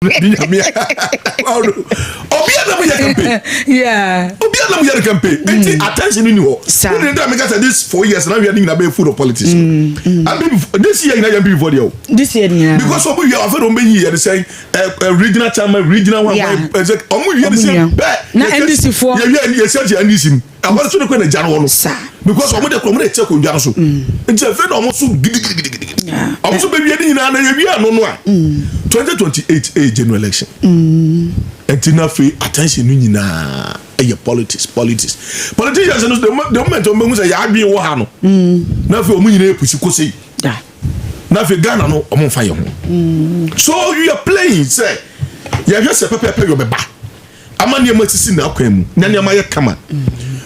campaign. Yeah. Obiana campaign. Attention in you. This 4 years now we are doing a food of politics. And this year you be before you. This year, yeah. Because some you have on me here say regional chairman, regional one. Yeah. The same. Na NDC for. Yeah, NDC. I want to know when the general because some of the community check on Janso. It's a friend almost so giddy. Also, baby, no 2028 a general election. And enough attention in politics. Politicians the moment of me say I be wahano. Now for me push say. Now for Ghana no on fire. So you are playing say you just a pepper your baba. Amani matisi na kwemu. Na nyama kama.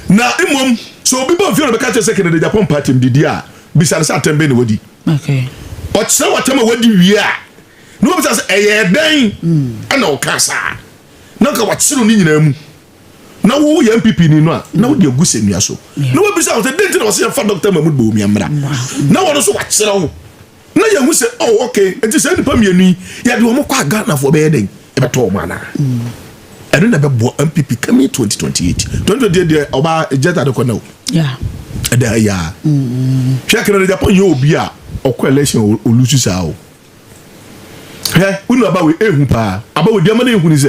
Na imom so people feel the catch second the Japan party mdidia bisa sa tembe ne wodi. Okay. But say what time wodi wi a. No be say eh den ana o kasa. Na ka watsiro ni nyina mu. Na wo ye MPP ni no a na wo de aguse nua so. Na wo bisa say den tin o say fa Dr. Mahmoud Bawumia amra. Na wo no so watsiro wo. Na ye hu say oh okay enti say nipa mienu ya de wo mo kwa Ghana for be den. E be to ma na. I don't have a MPP coming 2028. 2028, Oba Jetta the Kono. Yeah. Yeah. Check the Japan, you be a coalition or lose sao. Hey, we know about Ehumpa, about the money who is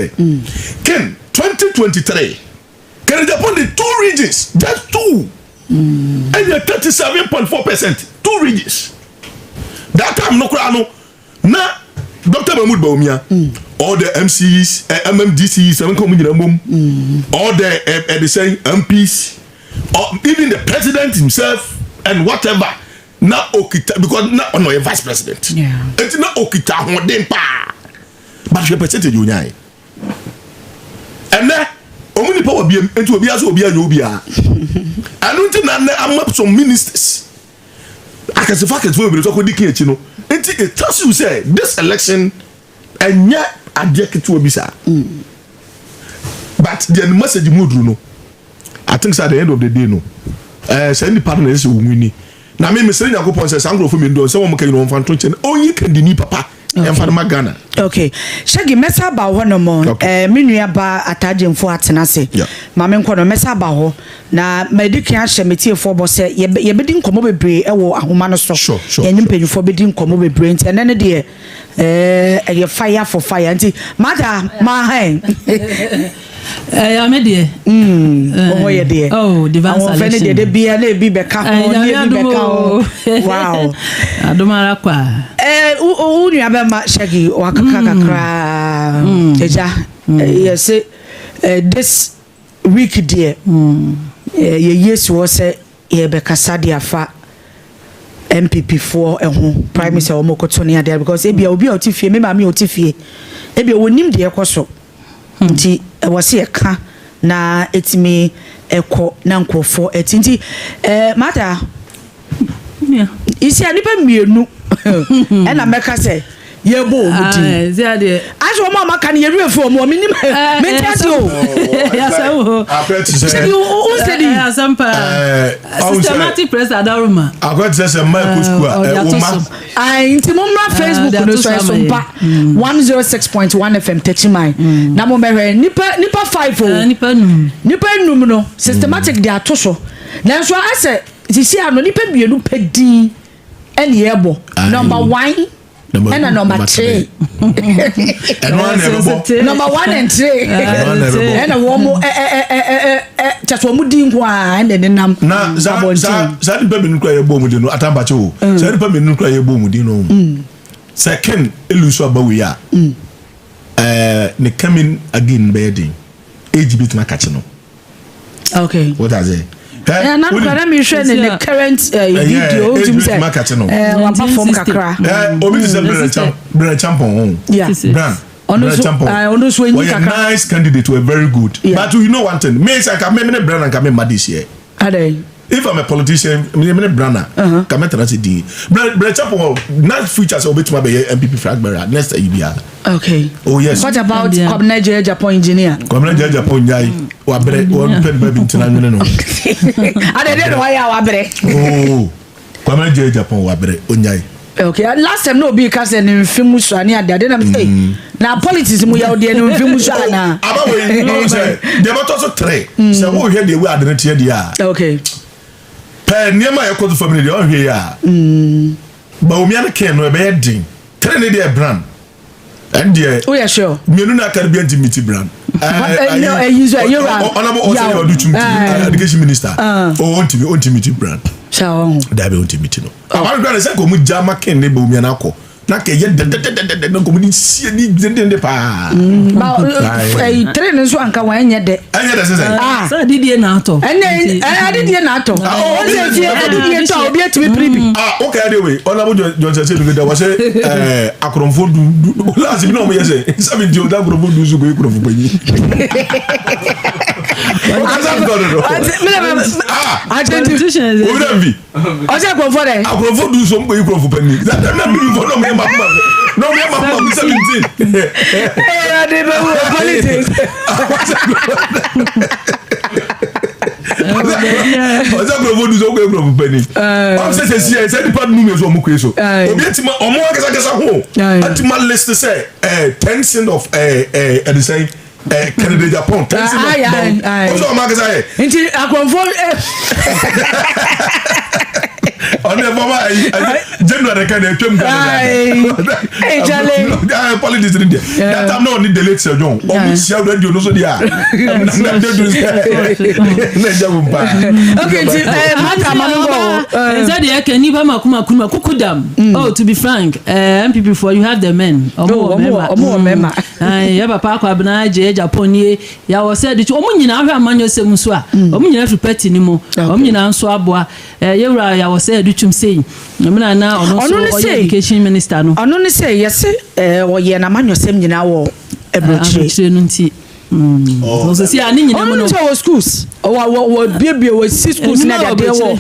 Ken 2023. Can Japan the 2 regions, just 2. And you're 37.4%. 2 regions. That time no crano. Na Dr. Mahmoud Bawumia. All the MCs, MMDCs, all the saying MPs, or even the president himself, and whatever. Now Okita, because now no a vice president. Yeah. It's not Okita Hodempa, but you represented you nyai. And then only power be into be as Obia Nubia. I don't think I'm up some ministers. I can say fact is we talk with the kitchen. It tells you say this election and yet adject to obisa. But the message mood no. I think at the end of the day no. Send the partners who win. Na me say Yakopon say sangro for me do say wo can no fan to only can the ni papa and for Ghana. Okay. Shagi messa ba ho no mo me nua ba atagemfo atena se. Ma me nko no messa ba ho na medikan ahye metiefo bo se ye bedi nkomo bebre e wo ahoma no so. Ye nyimpanifo bedi nkomo bebre nti ene ne de ye fire for fire nti mother ma hen. Amedie. Oh ye de. Oh, divine selection. De bia na ebi beka ho, na ebi beka ho. Wow. Adomara kwa. Unu abema Shagi wakaka kakra. Eja. Yes this week there. Ye yes was say ye beka sadia fa MPP for ehun prime minister omokoto ne ade because ebia obi otifie me ma me otifie. Ebia wonim de ekoso. Nti wase eka na etimi eko na nkofo etinti mata isi anipa mienu ena meka se yebo omudi aso mo amaka ne yerefo mo minim mentati o say you study Sompa systematic press adaruma akwati say my school oma nti mo mra Facebook no so Sompa 106.1Fm Techiman na mo behwe nipa 5 o nipa num no systematic de atoso na so ase sisi ano nipa bienu pedi ene yebo number 1 and number 3 number 1 and 3 and a woman just one din kwa and then nam na za nipa menu kwa yebo mu di no atambache o za nipa menu kwa yebo mu di no second eluso abawe ya ne coming again bedding age bit na catch no. Okay, what is it? Yeah, na kwa me share the current video jim say wa perform kakra obi say brand champion brand ono so enyi kakra nice candidate were very good but you know one thing me say ka me brand and ka me mad this year if I'm a politician me brand ka me tana say di brand champion nice features obetuma be MPP flag bearer next year. Okay. Oh yes. What about Nigeria Japan engineer? Nigeria Japan nyai wa bre one pen baby ntina nwene no. I don't know why wa bre. Oh. Nigeria Japan wa bre onyai. Okay, last time no be cast in film so ani ade na me say na politics mu ya ode no film so ana aba we no say dey matter so 3 say wo hwe dey we ade na tie dey a okay pe niam a yakọ to family dey on hwe ya ba o mi an ken no e be din 3 ne dey brand and there oh yeah sure mienu na Caribbean Timothy brand no you honorable also Oduchum education minister on Timothy brand so da be on Timothy no amara brand say ko mu jama ken ne ba o mi an akọ na ke ye de na ko mu ni sie ni de pa ba train so anka wan nye de say so didie na ato didie na ato o se fie didie to obi atimi pribi okay anyway honorable John say do was say akromfo du last bi na o mo ye say 70 o da akromfo du so go akromfo panyi politicians o da bi o se akromfo de akromfo du so mo go akromfo panyi that na me for no me ma 17 I dey know politics ọjọ́ kúrò fún dùsọ̀ kúrò fún pẹ̀lú ọmọ sẹ́sẹ̀ sí ẹ̀ sẹ́ni pàdé númẹ̀ sọ ọmọ kúrò so obi ẹ̀ ti ma ọmọ akẹ́sàkẹ́sà hó ẹ̀ ti ma list sẹ́ 10% of ẹ̀dísẹ́ Canada Japan 10% of ọjọ́ ọmọ akẹ́sà yẹ. nti akọ̀nfọ́ ọ̀nà ẹ̀fọ́ ma January kan ẹ̀ twẹ́ mu Ghana politics ni diẹ that time náà ní delete ṣẹjọ ọmọ ìṣẹ́ radio ní so di a nàìjíríà mú pa. okay nti maka mango ẹ̀sẹ̀ di ẹ̀kẹ́ ní bàmà kúmà kúkú dam oh to be frank MPP for you have the men ọmọ mẹ́ma yẹ papa akọ abena jẹ Japan ni yà wọ sẹ́ ẹ̀dí tí ọmọ nyinaa ahwẹ́ amanyọ sẹ́ mu so a ọmọ nyinaa fi pẹ́tì ni mu ọmọ nyinaa nso aboa yẹ wura yà wọ sẹ́ ẹ̀dí twum sẹ́yìn ọmọ náà ọ̀nà so ọyẹ education minister no ọ̀nà ni sẹ́ yẹ sẹ́ ọ̀yẹ na amanyọ sẹ́m nyinaa wọ ẹ̀bùrọ̀kyerẹ́ no nti so si ani nyina mo no o schools o bie o si schools na de wo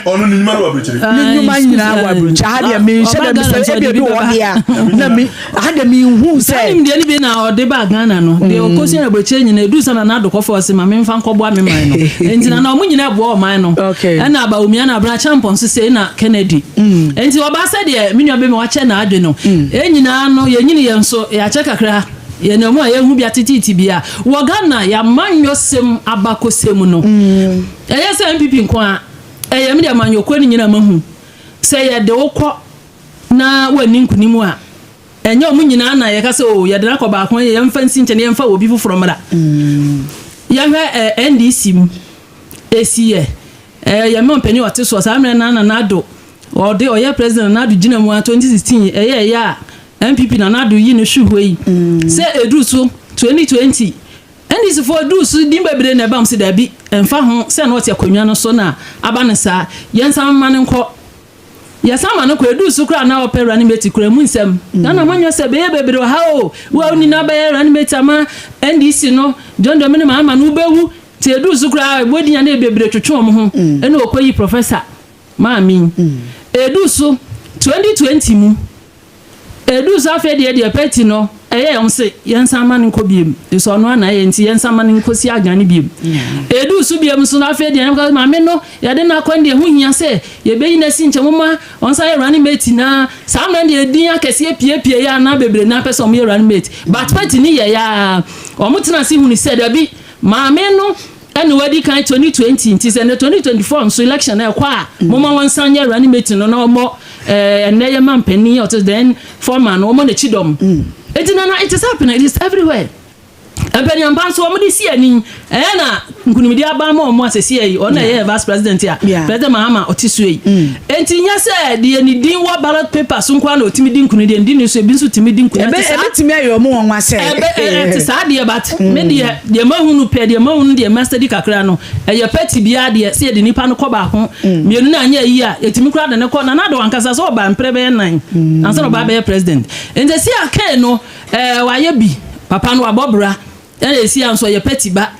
onu ni nyuma wa bechire ni nyuma nyina wa bechire ha de me she de se e bie wo dia na me ha de me hu say im de ni bi na ode ba Ghana no de o kosi na bechire nyina edu sana na adokọ for se ma me mfa nkọbo ame man no enti na o mu nyina bo o man no na aba omia na bra champion so say na Kennedy enti oba se de me nua be me wa che na adwe no e nyina no ye nyini ye nso ya che kakra ye no mo ye hu bia tititi bia wo Ghana ya manyo sem abakosem no eye se MPP nko a eye me de manyo ko ni nyina mahu se ye de wokọ na wani nkunimu a enye omu nyina na ye ka se o ye de na ko ba ko ye mfa nsi nche ne mfa obi fufuro mra ye hwe NDC mu esiye ye me mpani ote so sa amre na do o de o ye president na do gina mu 2016 eye ya MPP na nadu yi ne hwehwe yi se edusu 2020 ndisi for edusu din bebre na bam se dabi emfa ho se na ote akonwa no so na aba ne sa yensa mane nko yesama no ko edusu kra na opera ni meti kra mu nsem na manyo se be bebre ha o wa oni na be rani meti ama ndisi no John Domini ma ama no bewu te edusu kra bodinya na bebre twetwe mo ho ene okoyi professor ma mi edusu 2020 mu edu safe de peti no eye yom se yensa mane nko biem so no na ye nti yensa mane nko si agane biem edu su biem so na afi de na ma me no ye de na kwande hu hia se ye beyi na si nchemoma onsa ye running mate na sam na de din akese pie ya na bebre na person ye running mate but peti ni ye ya omutena si hu ni se da bi ma me no ene wadi kan 2020 nti se na 2024 so election na kwa moma wonsa ye running mate no na omo ene ye mampani or then foreman omo na chidom it is happening, it is everywhere. Empany ambanso omo di si ani na nkunimidi aba ma omo asesi yi ona ye vice president ya president Mahama otisue enti nya se de ni din wa ballot paper so nkwa na otimi din kunidi ndi ni so ebi so timi din kunidi ebe timi ayo omo won ase ebe sa de but me de mahunu pe de mahunu de master di kakra no eye party bia de se de nipa no koba ho mienu na anya yi a etimi kura de ne ko na do ankasa so ba mprebe nan ansa no ba be president enti se aka no wa ye bi papa no abobra ene esi anso ye peti ba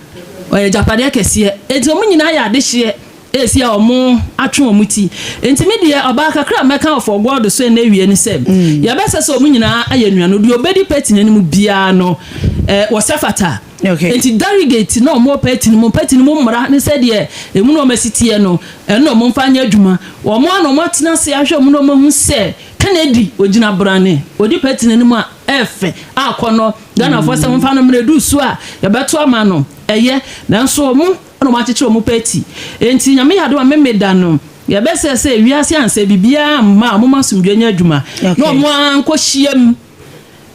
o Japade kese enti omu nyina ya de hye esi a omu atwe omuti enti me de oba kakra meka of God so na wie ni sem ye be se so omu nyina aye nuano de obedi peti nanim bia no wo sefata Okay. Enti delegate no mo party no mo mra ne said ye emu no masiti no no mo mfa nya adwuma wo mo ano mo tena se ahwe mo no mo hu se Kennedy ogina brane odi party ne mu a efe akono Ghana for se mo mfa no mredu su a ye beto ama no eye nanso mo no ma chiche mo party enti nyame yado ma memeda no ye be se wiase anse bibia ma mo masumdwe nya adwuma no mo anko hiem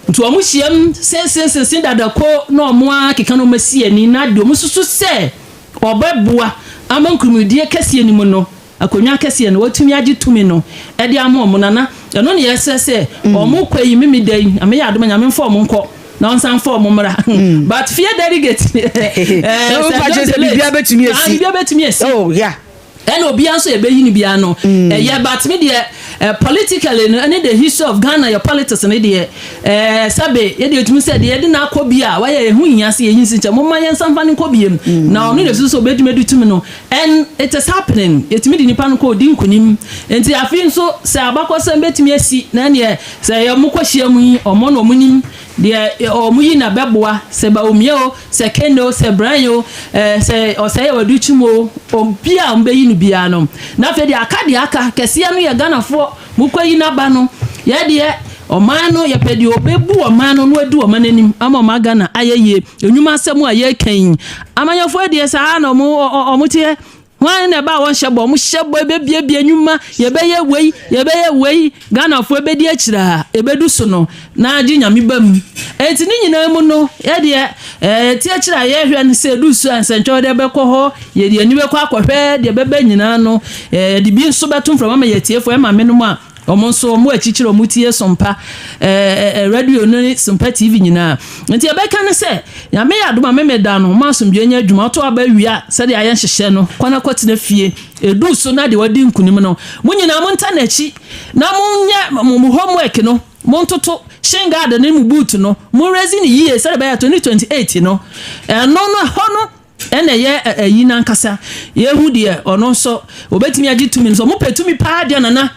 nti omu hiem se dadako na omu akeka no masie ni na de omu susu se obebua amankrumudie kase ni mu no akonwa kase no watumi agi tumi no e de ama omu nana eno ne yesese omu kwayi mimi dan ame ya adoma nyame mfa omu nko na onsan fa omu mra but fear delegate bia betumi esi oh yeah and obi anso ebeyi ni bia no yeah but me dey politically and the history of Ghana your politics and dey sabe ye dey tumi say dey na akobi a why ye hu nyase ye hinsi che mo ma ye nsamfa ne kobiem na ono dey so bedumedu tumi no and it is happening yetumi di nipa no ko di nkunim enti afi nso say abakosam betumi asi na ne say ye mo kwahia mu yi omo no munim de omuyi na beboa se ba omio se kendo se branyo se o se wadu chimo obia mbeyi ni bia no na fe de aka kese no ye Ghana fo mukwayi na ba no ye de oman no ye pedi obebu oman no adu oman anim ama ma Ghana ayeye enwuma asem a ye kan amanyafo de sa na omutie wan na ba won hyebo mo hyebo ebebiebie enwuma ye beye wei Ghana fo ebedi akira ebedu so no na agi nyame bam enti ni nyina mu no ye de ti akira ye hwe ne se du so ansentwo de bekọ ho ye de ani bekọ akohwe de bebe nyina no de bi nso betum from ama ye tiefo e ma me no mu a omonso mo achichire omutie Sompa radio no Sompa TV nyina nti ebeka ne se ya me yadoma memeda no masomdwe nya adwuma to aba wia se de ayen hyehye no kwana kwotena fie edu so na de wadi nkunim no munyina mo nta na chi na munye mo homework no mo ntoto shinga de ne mu boot no mo resin yie se de ba 2028 no no hono ene ye yi nankasa ye hu de ono so obetimi agi tumi so mo petumi pa de nana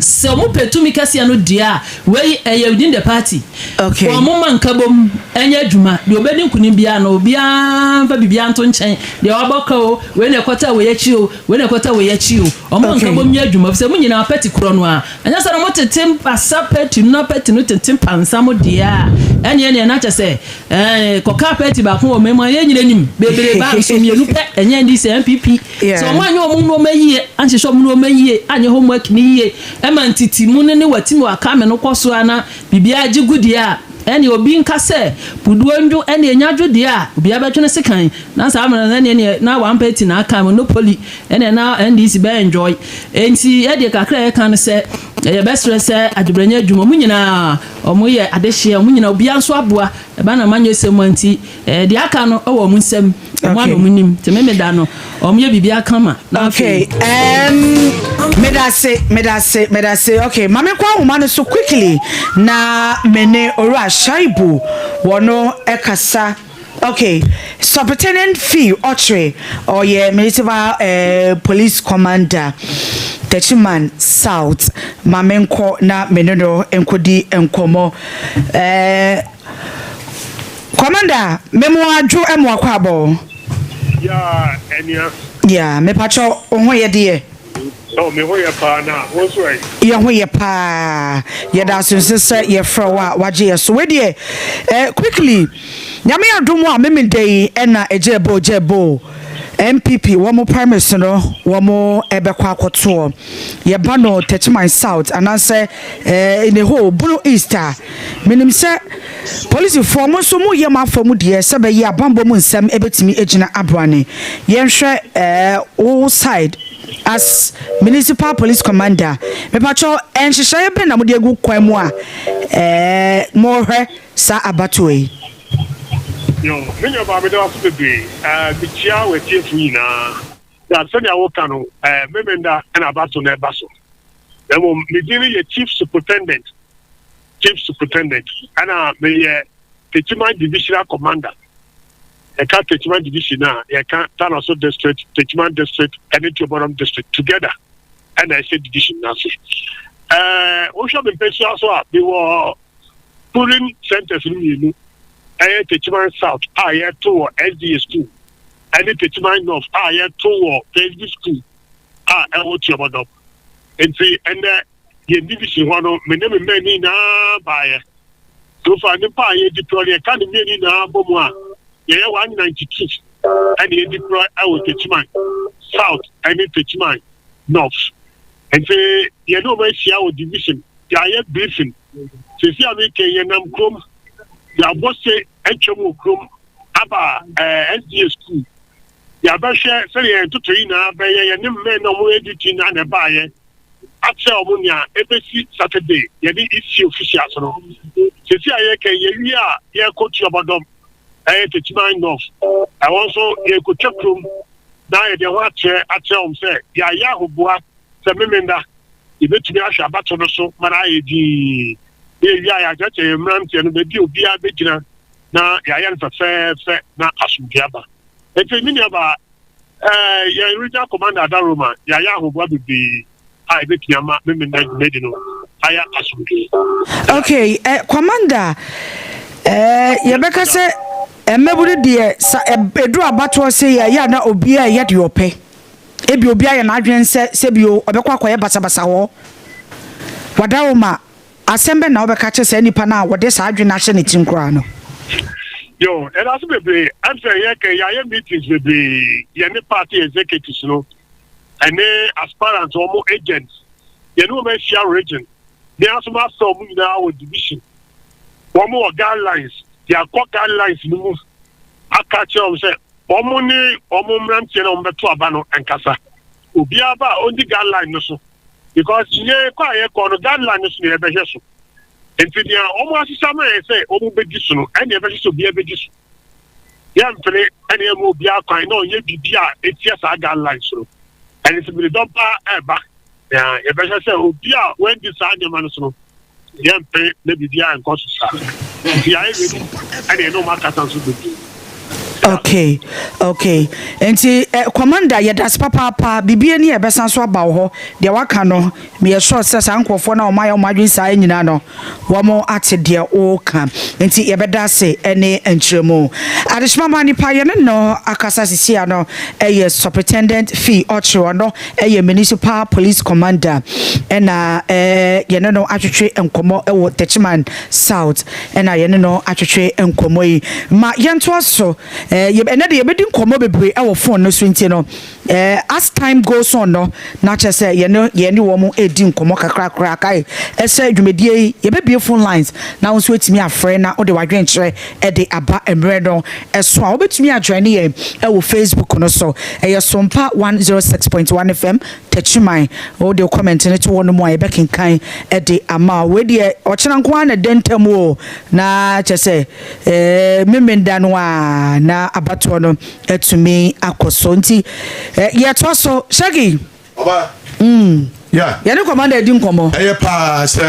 so mo petumi kase no dia we within the party okay o mo mankabom enya adwuma de obedi nkunim bia no bia mfa bibia nto nchen de obaka o we na kwata we yachi o we na kwata we yachi o o mo mankabom nya adwuma se mo nyina party kro no a anya sa no mo tetem pasa party no party no tetem pansa mo dia enya na cha se koka party ba ko o memo ye nyina nim bebere ba so mienu pe enya ndi se MPP so mo anya o mo no mayie anche so mo no mayie anya homework ni ema ntiti mu ne watimi waka me no kwaso ana bibia agi gudi a ene obi nka se buduonju ene enyadwo de a obi abetwene sekan na sa amana ne na one party na aka monopoly ene na NDC be enjoy enti e de kakra e kan se ye besre se adbranya adwuma mu nyina omo ye adehye mu nyina obi anso aboa e ba na manyo semu anti de aka no wo mu nsem mo ano munim te memeda no omo ye bibia kama na okay medase okay mame kwa homa no so quickly na mene ora shaibu wono ekasa okay Superintendent Fee Otre or ye municipal police commander Techiman South mamenko na meneno enkodi enkomo commander memo adwo emo akwabo ya enia ya me pacho onho ye de oh me ho ye pa na wo so ai ye ho ye pa ye da sunse ye fra waje so we de quickly nyame adomo a memedei ena ejebo MPP womo primacy no womo ebekwa akoto ye ba no Techiman South ananse in the whole Blue Easter minim se police for mo so mo ye mafamu de se be ye abambo mu nsem ebetimi ejina abrane ye nhwe all side as municipal police commander me pacho enhyehyɛ be na mo de egu kwan mu a mo hwɛ sa abatoi yo menya ba me da so bebe the chia we tie fu nyina da se na wo ka no memenda na abato na baso demo me dini ye chief superintendent ana me ye Techiman divisional commander e ka Techiman division na e ka Tanaso district Techiman district and Etoborom district together and I said division na so we should be special so they were pulling centers in you Techiman South to SDS school and Techiman North to Facebook school and what you about and see and the division one of many na buyer so far the buyer deploy a kind of many na bomwa 192 and they deploy our Techiman South and Techiman North and say you know where she our division they are briefing so see how we can nam come ya boss HMO krom aba SDS school ya ba hwe se ye tutu na ba ye ne me no mo editi na na ba ye ache omunya ebesi Saturday ye di issue official so no se si aye ke ye wi a ye coach obodom Techiman North I also ye coach krom na ye de wa ache se ya hobua se memenda ye betumi ahwe abato no so mara ye di ye wi a ya che mramte no be di obi a begina na ya fe na asumbiaba eti mini aba ya regional commander Daroma ya hobua bibi ai betiama memenda medi no aya asumbi. Okay, commander ye beka se emeburu de edu abato se ya na obi a ye de ope ebi obi a na adwen se bi obekwa akoye basabasa ho Wadaroma asembe na obeka che se nipa na wode sa adwen na hye ne tinkura no. Yo, and also be I'm saying ya meetings be ya ne party executives no and aspirants or more agents. You know me share region. They also have some in our division. One more guidelines. They are called guidelines no move. I catch you say omoni omumran tiena ombeto abano enkasa. Obiaba only guideline no so. Because ye kwa ye ko no guideline no so ye be hwe so. Enti dia omo asisa ma say omo bedi so no ene be so bia bedi so ya mfere ene mo bia kwan no ye bibia etia sa guidelines so and it's been done ba ya ye be say obia when this animal so ya mfere le bibia en koso sa ya e ene no ma katan so bedi. Okay. Enti commander ye das papa bibie ni e besan so aba ho de waka no me ye sure say sankofo na o maye o madwin sa nyina no wo mo ate de o ka enti ye beda se ene entremu adishima mani pa ye no akasa sisia no ye superintendent fee ochro no ye municipal police commander ena ye no atwetwe enkomo e wo Techiman South ena ye no atwetwe enkomo yi ma ye nto so ye enade ye bedi nkomo bebre e wo phone no so nti no as time goes on no na che say ye ni wo mo edi nkomo kakra kai ese dwumedie ye be phone lines na wo so etimi afre na wo de wadwen kire e de aba emre no eso a wo betumi adwane ye e wo Facebook no so ye Sompa 106.1Fm Techiman wo de comment ne to wono mo a ye be kenkan e de ama we de o kira nko na dentam o na che say memenda no a na abato no etumi akoso nti ye to so Shaggy oba yeah ye no commander di nkomo pa se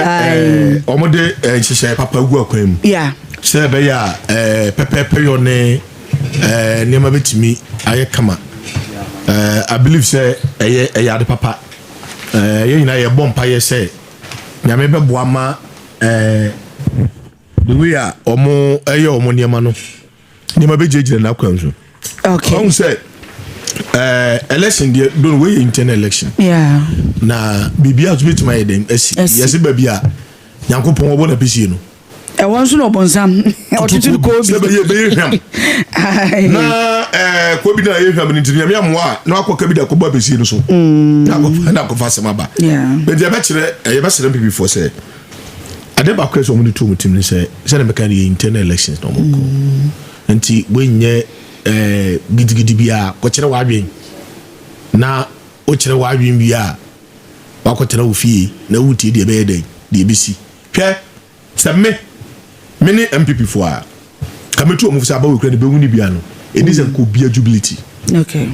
omode nhihye papa gu akwam yeah se be ya pepepe yo ne niam betimi aye kama I believe say ade papa ye nyina ye bompa ye say nyame be boama the way a omo omo niam no niam be jejire na kwam so. Okay. On say election dey don't we internal election. Yeah. Na bibia to bit my dem esi. Yes bibia Nyankopon obo na pisi no. E won so no bonsam. Otutu ko bi. Be hwam. Na ko bi na ye hwam ni ntiri me amwa na akoka bi da ko ba pisi no so. Na ko fa sema ba. Yeah. Be dia be kire ye be sere people for say ade ba kwa so mo ni to mutim ni say na be kan internal elections no mo ko. Nti we nye gidigidi bia ko kire wa adwen na o kire wa adwen bia wa ko tera wo fie na wuti de be yeden de bisi hwe se me ni MPP fo a kametu omo fisa ba we kire de be huni bia no it is a ko bia jubility. Okay.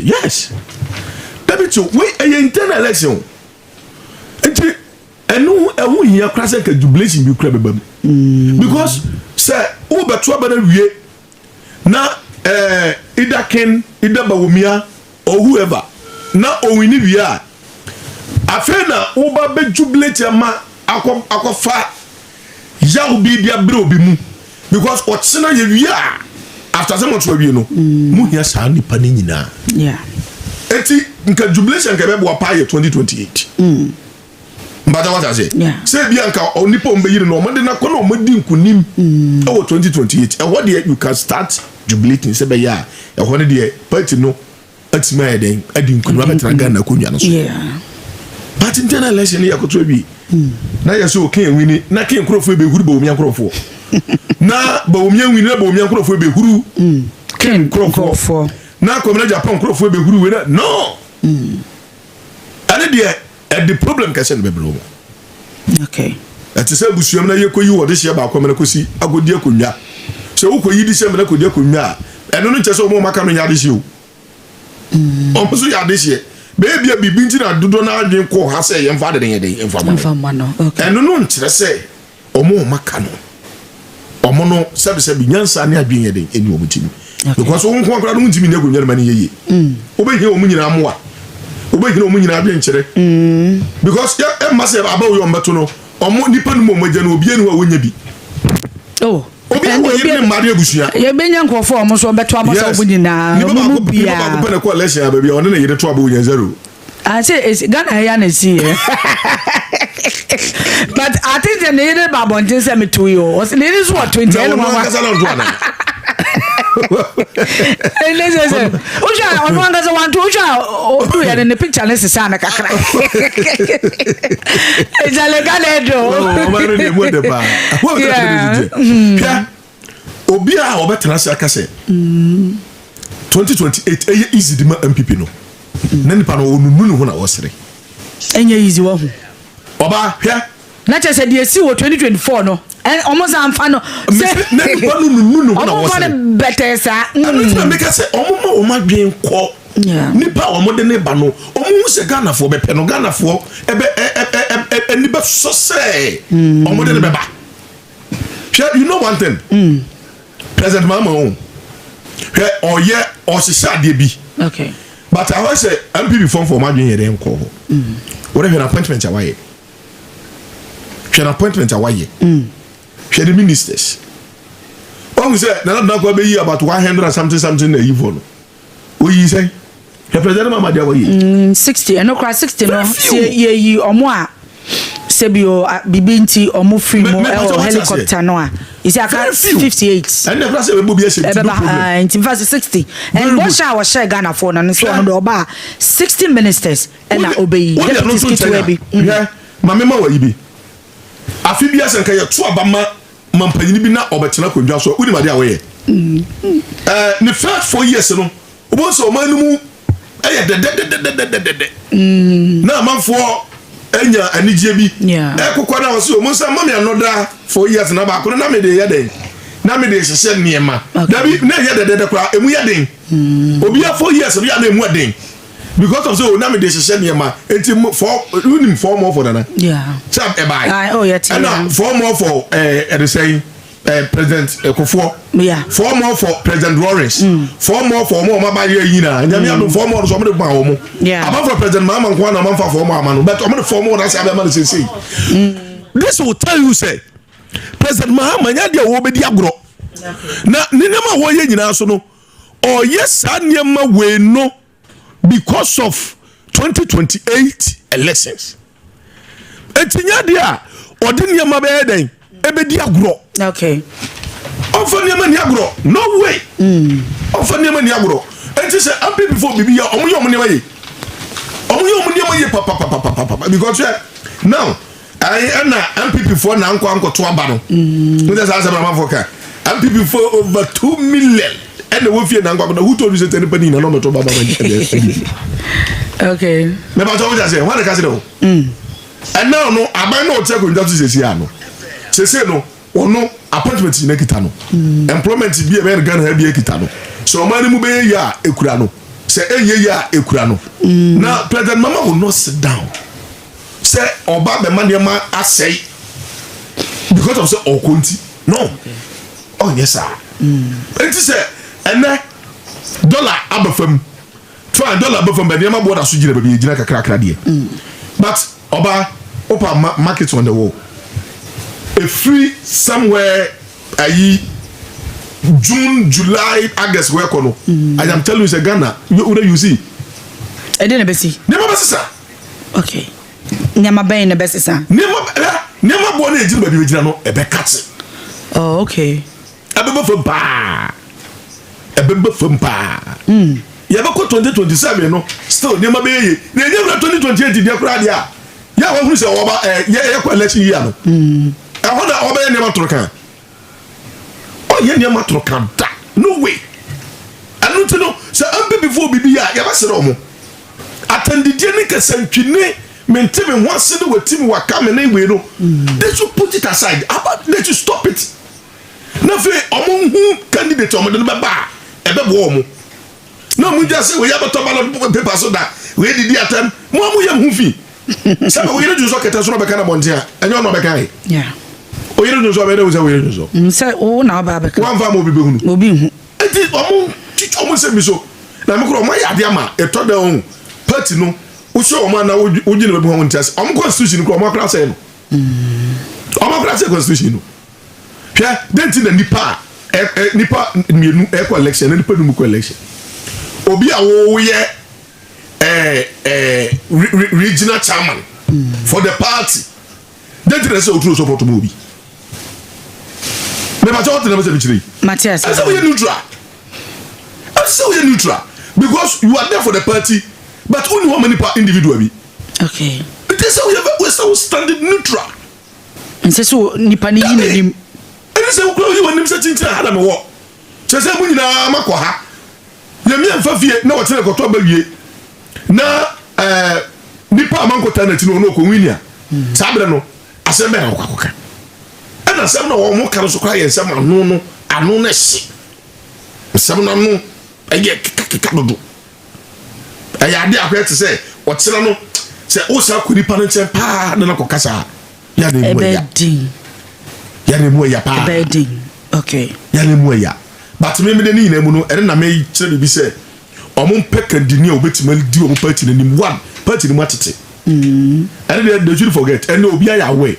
Yes that be to we internal election enti enu ehu hia krasa ka jubilation bi kura bebam because say who beto abana wie na either Ken either Bawumia or whoever na owini wie a afa na wo ba be jubilate ma akofa yaw bi dia bre obi mu because otsena ye wi a after some months we no mu hia saa nipa ni nyina yeah eti nka jubilation ka be bo pa ye 2028 mbada what I say say bia nka onipa o mbeyire no omode na kono omodi nkunim e wo 2028 e what you can start jubilating say be ya e ho ne de party no atima ye den adi nkunim abetra Ghana konwa no so but internal election ya koto bi na ya so kan wini na kan krofo be huru ba omia krofo na ba omia wini na ba omia krofo be huru kan krofo na komena Japan krofo be huru we na no ane de the problem ka se no be bro okay ati se busuam na ye koyi wo de hye ba komena kosi agodi akonwa se wo koyi di se mena kodi akonwa eno no nche se o mo maka no nya de hye o o so ya de hye baby a bibi ntina dodo na adwen ko ha se ye mfa de den ye mfa no okay eno no nkyere se o mo maka no o mo no sebi nyansa ne adwen ye den eni o mutimi because wo nko akra no mutimi ne akonwa ma ne yeye obehie o munyina moa obehie o munyina adwen kyere because e ma se aba wo mbeto no o mo nipa no mo magya no obi eni wa wonya bi obi ne mari abusuya ye benya nkofo o mo so beto abasa obu nyina mo bia ba ko pe na coalition ba bia one na yede to abo nya zero I say Ghana ya na see but I think the needed babontin say me to you was it is what 20 no one kasa na ndo na listen oja on one kasa one to oja o do ya the picture na sisa na kakra ejale Ghana do o ma no ne mo de ba wo ka obi a obetra se aka se 2028 eye easy di ma MPP no na nipa no onunu ho na wosere enye easy wo ho oba hwe na che se de si wo 2024 no omo za amfa no se na nipa no nunu ho na wosere omo better sa na make say omo ma dwen ko nipa omo de ne ba no omo se Ghana fo be pe no Ghana fo ebe ni be so se omo de ne be ba you know one thing President Mama on oye o se ade bi okay but I was say MPP form for madwen ye den ko what if an appointment awaye an appointment awaye the ministers we say na go be about 100 something na yi for no we say the president Mama dia waye 60 and no cross 60 no see yi omo a sebio bibinti omo free mo helicopter no a is aka 58 and the class we bo bi ese in fact 60 and what shall we share Ghana for no so on the oba 60 ministers and na obey deputy skit we bi mama ma wayi bi afi bi ase nka ye to abama mampanyini bi na obetena kodwa so uni ma dia we ne first 4 years no obo so manum eye de na manfo enya anigye bi kokwa na so mo nsa mama anoda 4 years na ba ko na me de ye den na me de hye niema da bi na ye de kwa emu ye den obi a 4 years bi na emu den because of so na me de hye niema enti for unim for more for na chap e bai and for more for the say President Ekofo for more for President Lawrence for more for more mabari yina nyame ado for more so mo de gba wo mo about for President Mama Nkwa na manfa for more amano but mo de for more na say abema say this will tell you say President Mahama nya dia wo be di agro na nenema wo ye nyina so no o yes anema we no because of 2028 elections etinya dia odenia ma be den ebe di agro okay ofani ama ni agro no way ofani ama ni agro enti say happy before bibi ya omo ni ma ye papa because now I na MPP for na anko to aba no we just answer my foka MPP for over 2 million and the wofie na anko who told you say anybody na no meto baba okay me ba to we just say what ka say no and now no aban no take on just say ano say no ono appointment na kita no employment bi e be Ghana bi kita no so man mu be ya ekura no say eye ya ekura no na President Mama will not sit down say oba be man ma asay because of say okonti no oh yes sir enti say ene dollar abafam $2 abafam be ma border so gire be gina kakra de but oba market on the wall a free somewhere June, July, August where kono. I am telling you say Ghana, you see. I didn't be see. Never be sir. Okay. Never be in the best sir. Never born a baby with no a cat. Oh, okay. A baby from pa. A baby from pa. You have got 2027, no? Still, never be. Never 2028 in your crowd, yeah. Yeah, who say over yeah, election year. I wonder over never trocan. Oh, yeah, never trocan. No way. I don't know. So, I'm before BB, yeah, was wrong. Attend the Jenica Sankine, maintain one single with Tim were coming anyway. They should put it aside. About let you stop it. Nothing among whom candidate on the bar, a bit warm. No, we just say we have a top paper so that we did the attempt. Mom, we are moving. So we don't do so. Get us on a kind of Montia, and you're not a guy. Yeah. Oh, you don't do so. I don't know. Say, oh, now, Baba. One farm will be. It is almost a miso. Now, my Adiama, a toddler own. Party no, we show man now. Would you know how test? I'm constitution. I'm not saying. I'm not saying constitution. Yeah, then in the Nipa new eco election and the Nipa election. Obi awo regional chairman for the party. Then the rest of the support to movie. Never thought never said Matthias. I said we are neutral. I said we are neutral because you are there for the party. But only one many per individual. Okay. It is how we are standing neutral. And so Nipa ni him. And so you want them searching to Adam war. So say we na makwaha. Ya mi amfa fie na wo tele koto bawie. Na Nipa amanko tanati no ko winia. Sabre no asembe na kwakoka. And asem na wo mo kan so kwa yensem anu no anu na hye. Asem na no eye kaka dodo. I did a to say, what's no? Say, also, could you punish a pa? No, Cassa. Bedding. Yanimuya, bedding. Okay. Yanimuya. But maybe the name, and I may tell you, be said, or moon peck and dinner with me, do party in one party in Matty. And then they should forget, and no be away.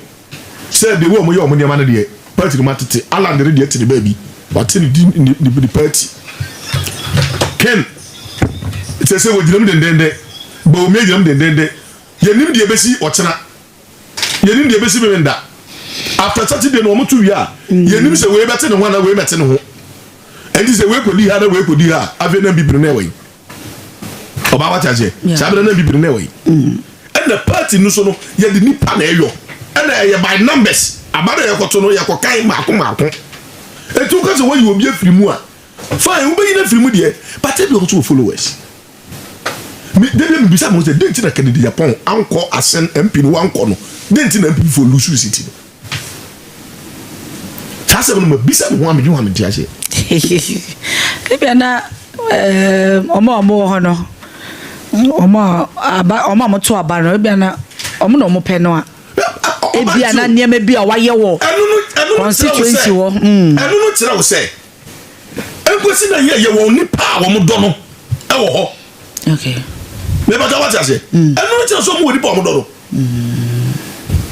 Said the woman, your money, man, party in Matty, Alan the radiated the baby, but in the party. Ken. Say say we drum den but we make them den ye nim de besi ochena ye nim de besi bemenda after Saturday no mo to wi a ye nim say we bete ne ho na we bete ne ho and say we kodi ha na we kodi ha ave na bibiri na we oba wa chaje sabe na bibiri na we and the party no so no ye de nipa na eyo and ye by numbers abada ye koto no ye kokan maako etu ka say we obi afiri mu a fine we be na afiri mu de but they also followers. They be some of the dent in a Kennedy Japan, Uncle Asen MP, one corner, dent in MP for Lusu City. That's a Bissam 1 million Tiashi. Maybe I'm not more honor or more about or mamma to a banner, maybe I'm not more pennoa. If you are not near maybe a wire wall, constituency war. I don't know what I will say. And consider you won't need power, Modono. Oh, okay. Never what I say. I don't know some woody pomodoro.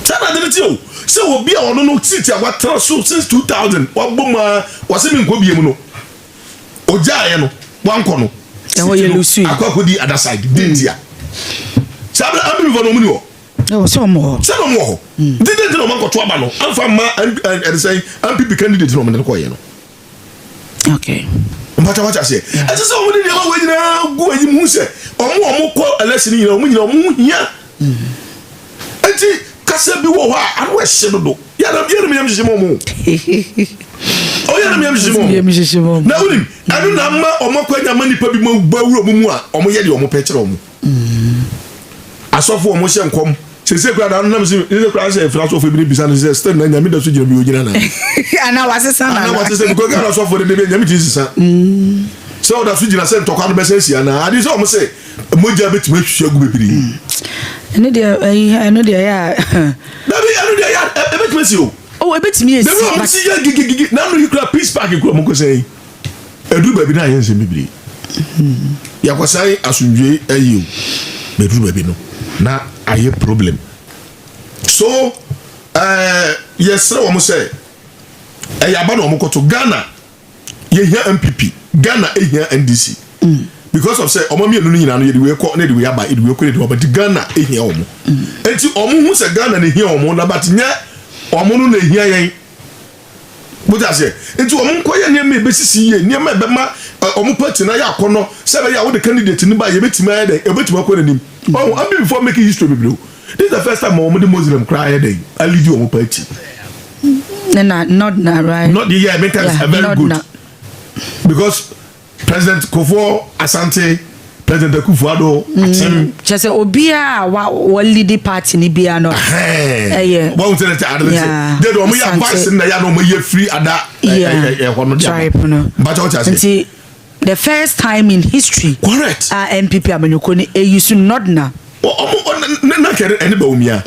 Sana didn't you? So will be on no city what transfer since 2000. What boomer was in Kobiano? Ojayano, one corner. And what you lose, I could the other side, didn't ya? Sabra, I'm going to no, some more. Didn't know Manco Twabano, I'm from and say, I'm people candidate from the Koyano. Okay. But what I say, I just saw when you know go and you say, or more call a lesson in your moon here. And see, Cassabi, I was Shimbo. Yana, Yamishimo. Oh, Yamishimo. Now, I don't know or more quite a money, probably more Boa or more yellow or more petrol. I saw for motion come. She said, I don't know the class of philosophy business, still, and I made a suggestion. And I was a son, I was a because I saw for the baby. So that's what I said to come message, and I did almost say, a moja bit to make sure we be. I know they are. I bet with you. Oh, I bet me. Now you could peace back in Cromco say, a do baby, I answer me. Yakwasai, as you, a you, baby, no. Now I have problem. So Yes, I say. Ayabano Mokoto Ghana. Ye here MPP. Ghana here NDC. Because of say Omami no nyina no ye we ko na de we aba e de we ko de but Ghana here omo. Enti omo hu say Ghana na here omo na but nya omo no na here yen. Buja say enti omo ko ye ne me besisi ye ne me be ma omo party na ya akono say be ya wo de candidate ni ba ye betima ya de e betima ko na nim. Oh, I before making history bro. This is the first time omo the Muslim cry dey. I lead you omo party. Not right. Not the year make us very good. Because President Kofo Asante, President Akufo-Addo, just Obia wa lead party ni bia no. Yeah. What was it? They don't have advice in the ya no me free ada. But what I say? The first time in history. Correct. MPP amenyoko ni e use not na. Na kere eni ba umia.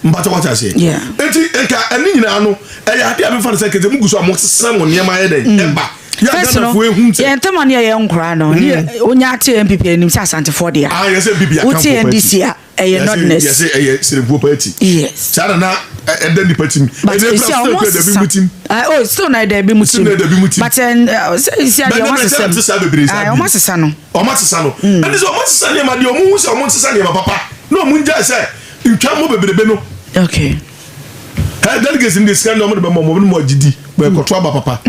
But what I say? Yeah. Enti enka eni nyina no e ya de abefa say kete muguso amosesa mo niam ayede eba. First no, yeah, Tamani a young crano. Onya to MPP and himself Santa Fordia. Ah, yes, MPP. NDC, a notness. Yes, a party. Yes. Sarana, and then the party. But it's oh, still not there be much. But almost a son. Almost a son. And it's almost a son. My dear, almost a son. Papa. No, Munja said, you can't move a beno. Okay. Delegates in this kind of more GD. Where Papa.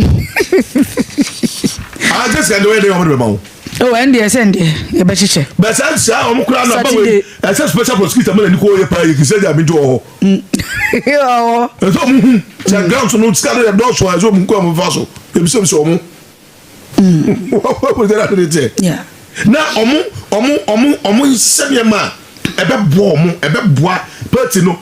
I just got the way they want to. Oh, and yes, and you bet you. But that's how I'm crying about it. As a special prosecutor, and call your pie, you said I've been to all. The grounds no scatter the dogs for as well come vassal. Himself so. What was that? Yeah. Now, Omu, send your man. A bit warm, a bit bois, pertino,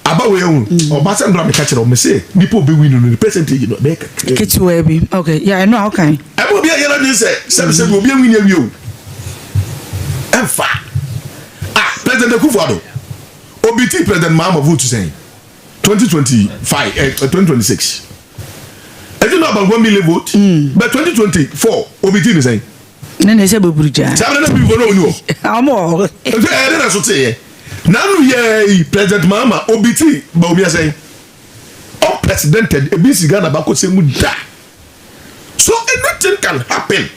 about we own or Bassan Ram catcher of Messay. People be winning the percentage you know make it to okay, yeah, I know how can I will be a yellow say 7 will be winning you. And far President Akufo-Addo OBT President Mahama vote to say 2025 2026. I don't know about 1 million vote, but 2024 OBT is saying. Then they say Bubuja. Some people don't know. I'm all. I should say. Now ye President Mahama OBT Baumia say all precedented a busy Ghana bako say muda. So anything can happen.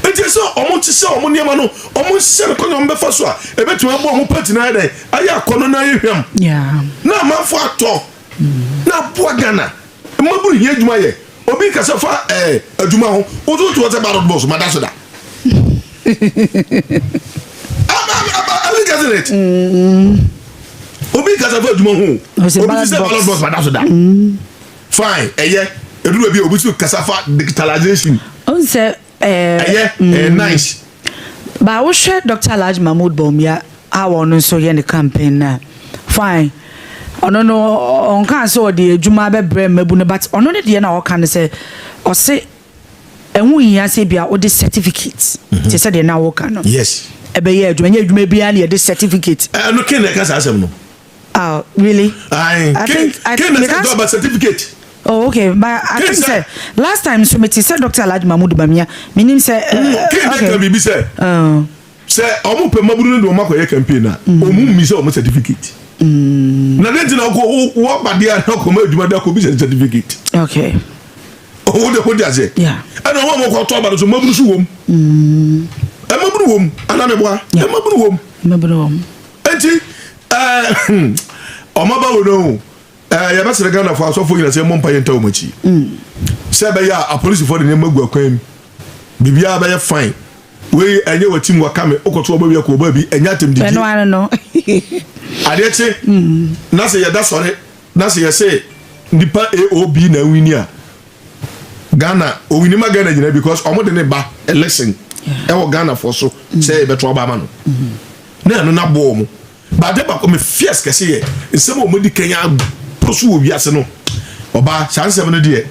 It is so almost say omuniama no almost say ko nyom be fa so a e betu abo mo party na dey aya kono na yehwam. Yeah. Na manfo ato. Na bo Ghana. Maburu hi adwuma ye. Obi kasa fa adwuma ho. Ozo to what about boss madaso da. I think it. Obi kasa for adwuma ho. Obi say ballot box madaso da. Fine. Edu be obi so kasa fa digitalization. On say nice. But we share Dr. Alhaji Mahmood Bawumia how on so here the campaign na. Fine. Ono no on kan so the adwuma be bre mabu no but ono ne de na o kan say o say enwu hia say bia o de certificate. They say de na wo kan no. Yes. Ebe ye adwuma bia na the certificate. No ken na kasa asem no. Oh, really? I think ken na say certificate. Oh, okay. But I think say last time so me said Dr. Alhaji Mahmood Bawumia meaning say okay be say say omo pe maburu no ma koye campaign na omu mi say omo certificate na den na go wo ba dia na ko ma adwuma da ko bi certificate. Okay. Oh de say yeah and omo mo ko to ba so maburu su wom maburu wom ana me boa maburu wom enti omo ba wo no ya ba sere Ghana for so for you say mompa yenta omachi say be ya a police for the name magu akwan bibia ba ya fine we enye watim wakame okoto oba wi ko oba bi enya tem didi no I don't know adeche na say ya da sore na say ya say nipa AOB na wini a Ghana o wini ma Ghana nyina because omo de ne ba election e wo Ghana for so say e beto oba ma no na no na bo mo ba de ba ko me fierce kese ye nsemo mo di Kenya prosu obi ase no oba chance me no de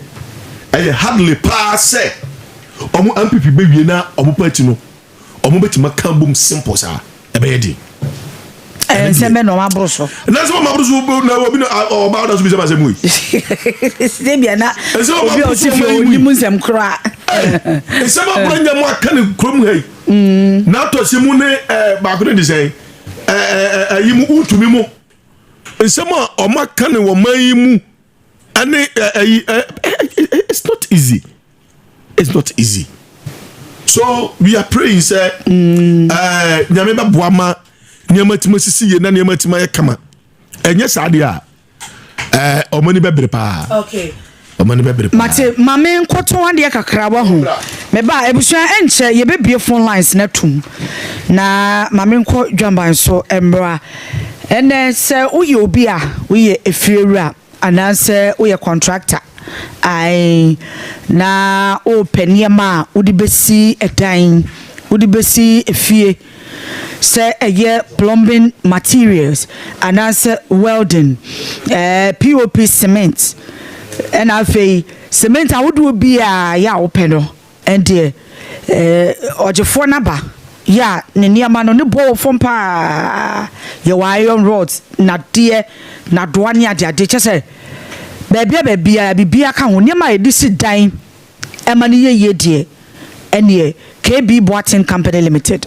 e hardly pass omo MPP be wie na omo party no omo betima kan bom simple sa e be yedi sembe no mabroso na so mabroso na obi no oba da so bi se mu se bia na obi o ti fi oni mu nsem kra se ma branya mu aka ne krom hai na to se mu ne ba ko de say yi mu utumi mu nsema oma kan wo man mu ane it's not easy. It's not easy. So we are praying say nyame ba boama nyama timasisi ye na nyama timaye kama enye saade a omani bebre pa. Okay. Omani bebre pa. Mate mame nkoto ande kakra wa ho. Me ba ebusua enche ye bebie phone lines na tum. Na mame nko dwamban so embra. Ene se uye obi a uye efiewura ananse uye contractor. Ai na o peniema udi besi edan udi besi efie se eye plumbing materials ananse welding POP cement and afei cement awudu bi a ya openo ende ojefo naba ya ne niama no ne bo fom pa ye iron rods na de na doa ne ade chese bibia ka ho niama edisi dan emane ye de ene KB Boating Company Limited.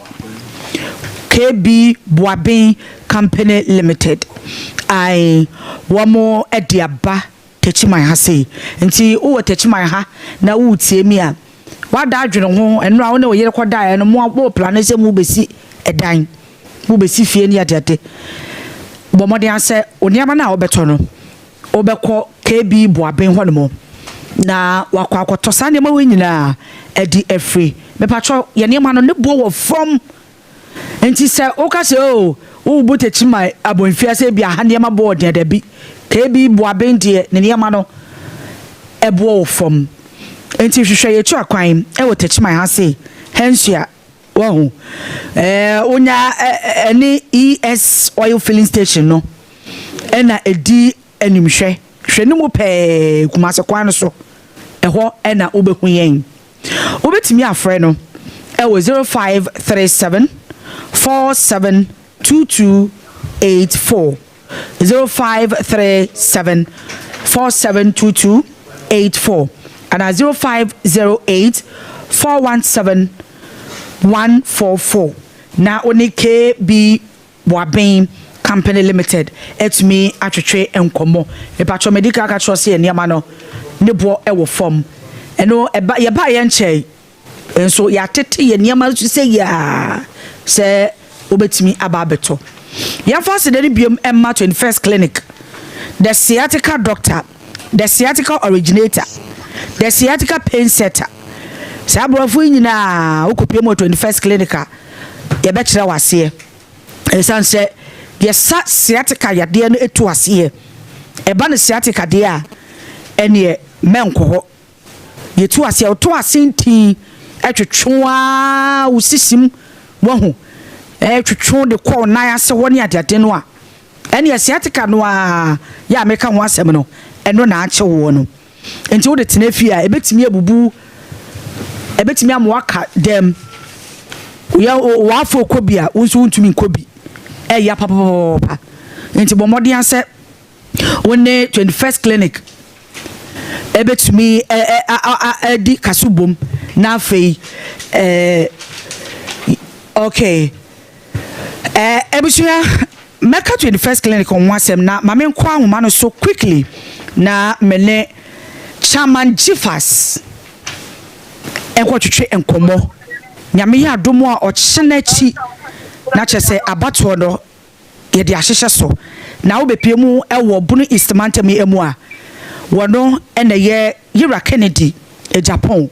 KB Boabin Company Limited. I wamo ediaba Techiman ha sei. Nti wo Techiman ha na wo tie mi a. Wa da adwene ho enra wo na wo yere koda no mo plan se mu besi edan. Mu besi fie ni ade. Bo mo de anse oniama na wo beto no. Obeko KB Boabin ho no na wakwa akotosa ne ma we nyina edi afri me patcho ye ne ma no ne bo wo from enti se o ka se o bu Techiman abonfia se bia ha ne ma bo de da bi KB Boabin de ne ma no ebo wo from enti hwehwe ye tu akwan e wo Techiman ha se hensua wo ho onya any ES oil filling station no ena edi animhwe hwe ne mo pe kumase kwan so eho ena obehu yen obetimi afre no e wo 0537 472284 0537 472284 and 0508 417 144 na oni KB Boabin Company Limited etumi atwetwe enkomo e patcho medical ka trust ye niam no ne bo e wo form eno eba ye ba ye nche enso ya tete ye niam so say ya se obetumi aba beto ya fast de biom emma 21st clinic the sciatica doctor the sciatica originator the sciatica pain setter sabrofo nyina okopiem 21st clinic ye be kire wase esanse yes sciatica yade no etu ase eba no sciatica de a ene menko ho yetu ase o to ase ntin atwetwa usisim wahu twetwo de ko na ase ho ne ade no a ene sciatica no a ya meka ho asem no eno na ache wo no enti wo de tenafi a ebetimi abubu ebetimi amwaka dem ya wa afọ kobi a wonso ntumi nkobi ya papa enti bomodi anse wonne 21st clinic ebetumi di kasubom na afei okay ebusuya meka 21st clinic on wasem na mame nkwa ahoma no so quickly na mene chairman Jifas enko twetwe enkomo nyame ya domo a ochena chi na chese abato no ye de ahyehye so na wo bepie mu ewo bunu Eastmantam emu a wono ene ye Yaa Kennedy Japan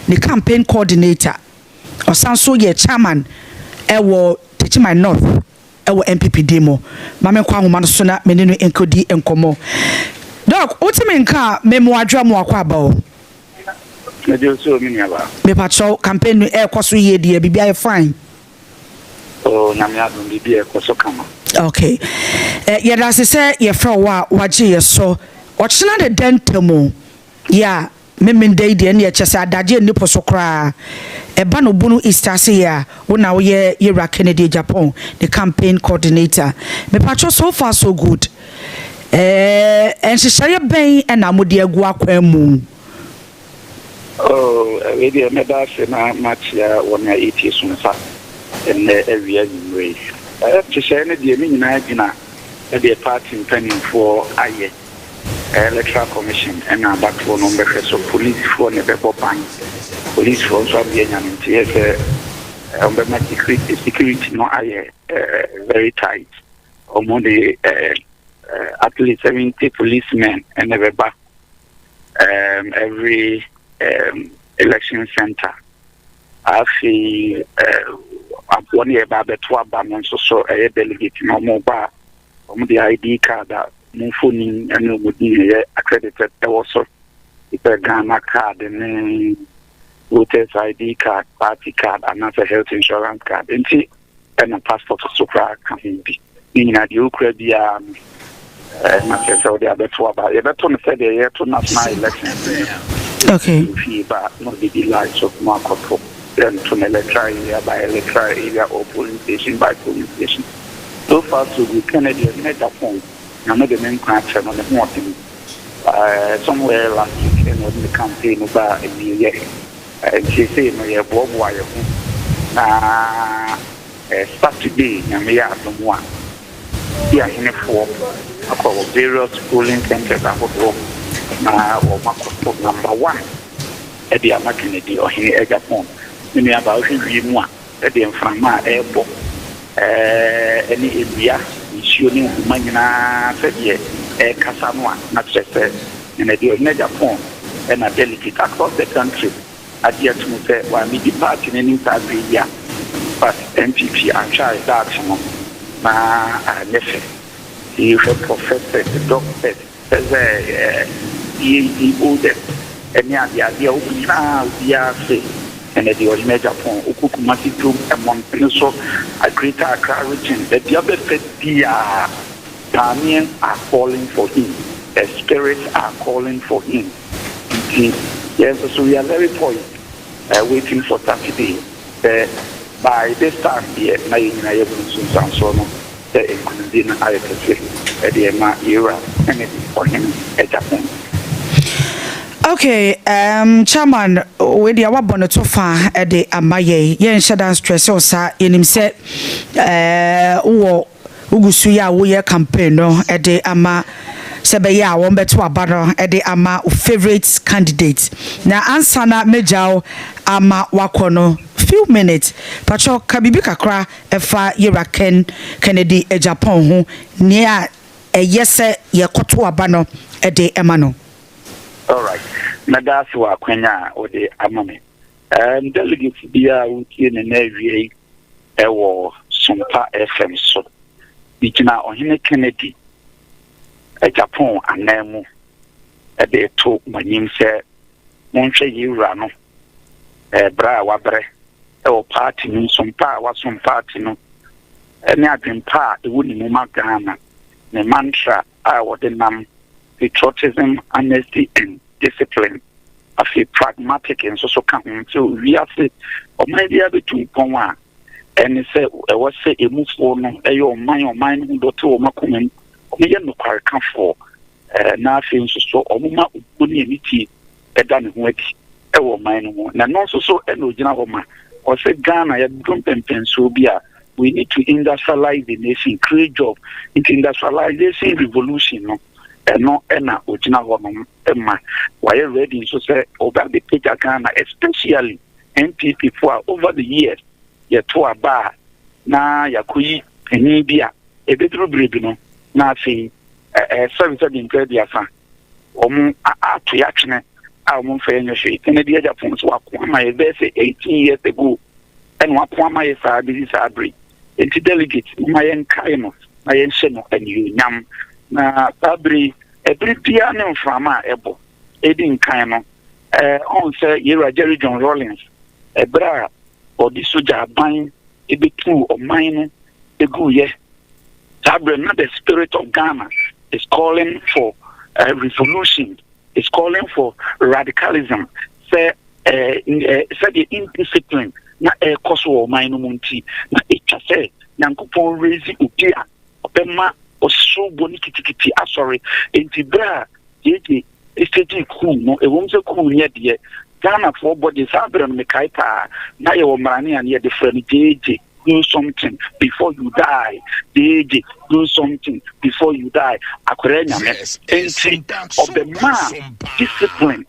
the campaign coordinator osanso ye chairman ewo Techiman North ewo MPP demo mame kwa homa no so na menenu enkodi enkomo doc ultimate nka memo adwa mu akwa ba o na je so mi aba me patrol campaign e kwaso ye de bibia e fine oh na me adon bibia e kwaso kama okay ye da se ye fra wa waje ye so ochina de dentamo ya memendai de ne chese adaje ni poso kra e ba no bunu Easter se ya wona wo ye Yaa Kennedy Japan the campaign coordinator me patrol so far so good and she share ben and amudi agua kwemu oh we dey me da se na match ya wona eti sunfa and area in race she share ne de mi nyina gina the party pending for a electoral commission and back for number so police for never bank. Police for so be security no very tight. Only at least 70 policemen and never back every election center. I feel one year about the 12 bands so a delegate no more bar the ID card that phone and would be accredited also a Ghana card and voters ID card, party card, another health insurance card, and a passport to super can be. In a Ukraine, myself, the other two about it. But on the year to national elections. Okay. But not the delights of Marco, then to an electoral area by electoral area or polling station by polling station. So far, so we Canadian megaphone. I'm not the main question on the morning. Somewhere last weekend when the campaign about a year. And she said, "My Bob Wire, Saturday, and we are from one. We are in a form of various polling centers that would work or number one at the American or here at Japan. Many about him, at the Inframa airport, any area, shooting Magna, Casanova, not just in a deal Japan and a delegate across the country. At yet to say, why me depart in any area, but MPP and child action. I never. You have professor, the doctor, he ordered, and the idea of now, we are saying, and the original Japan, Ukukumati among Peninsula, a greater Accra region, that the other said, the Ghanaians are calling for him, the spirits are calling for him. Yes, so we are very point. Waiting for Saturday. By this time, the okay, Chairman, with the Awabon so far at the Amaye, Yen Shadan stress or sa in himself, Ugusuya, we campaign no at the Ama. Sebeya won beto abaro e de ama favorite candidate na answer na mejao ama wakono few minutes pacho kabibi kakra efa Yaa Kennedy e Japan ho nia yese ye koto abano e de emano. All right, na that's wa kwenya o de amame delegates bia wutie ne na wie e wo Sompa FM so bikina ohene Kennedy Japan and Nemo at the two Manim said, Monche Urano, Bra Wabre, or party, some power, some party, no, and I been part, the wooden Magana, the mantra, I would the patriotism, honesty, and discipline. I feel pragmatic and so coming to we have it, or maybe other two Poma, and they said, I was say a move for no, a your mind, who got to Macumen. We are not quite comfortable. Nothing so Omuma Unity, a done with our mind. And also so Enogina or say Ghana, a group and Pensobia. We need to industrialize the nation, create job into industrialization revolution. And no Enna Ojina Woman Emma. Why ready so say over the Peter Ghana, especially MPP for over the years. Yet to a bar na Yakui and India, a bit of nothing, service of the incredible. To action, I won't fail your shade. Kennedy Japan's my best 18 years ago, and what my is abri. It's delegates, my enkaino, my enseno, and you yam. Na abri, a pretty piano from my ebo, Edin Kaino, on say, you're a Jerry John Rollins, a bra, or this soja buying, a bit true of mine, a good yes. Not the spirit of Ghana is calling for a revolution, is calling for radicalism. Say the indiscipline, not a Kosovo Mainumunti, not a Chase, Nankupon raising Utia, Opema, or so bonikiti, sorry, in Tibra, it's cool, no, a woman's cool yet. Ghana for bodies, Abram Mekaipa, Nayo Mani, and yet the friend JJ. do something before you die. DJ, do something before you die. Akwere nyame enti of the man discipline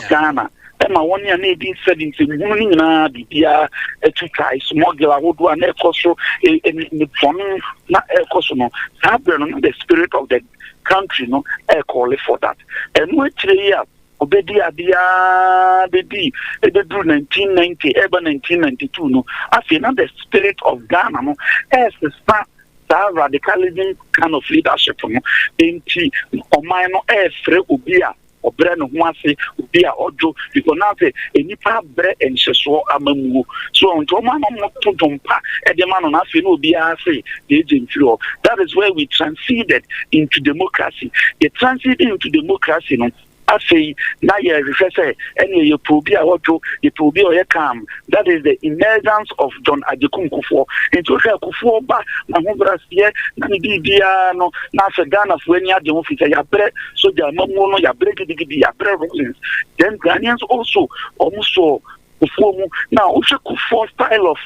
Ghana. Emma 1 year 1870 hunu nyina bibia etuka smuggle ahodo na ekoso ni pon na ekoso no sabre the spirit of the country no call for that. And we 3 years obedi abia bedi ebedu 1990 eba 1992 no afi na the spirit of Ghana no the radicalism kind of leadership no enti oman no free obia obre no ho ase obia ojo because now say enipa bre enhyeso amamu so onto man no todompa e de man no afi no obia say the agent flow. That is where we transited into democracy. The transit into democracy no afi na ye refer say any ye probi a ojo ye probi o ye calm. That is the emergence of John Adekun Kufuor into Kufuor ba na ho brasie na bibia no na se Ghana fo ani ade ho fita ya bre so ja mamu no ya bre gidigidi ya bre Rollins. Then Ghanaians also almost Kufuor mu now Kufuor style of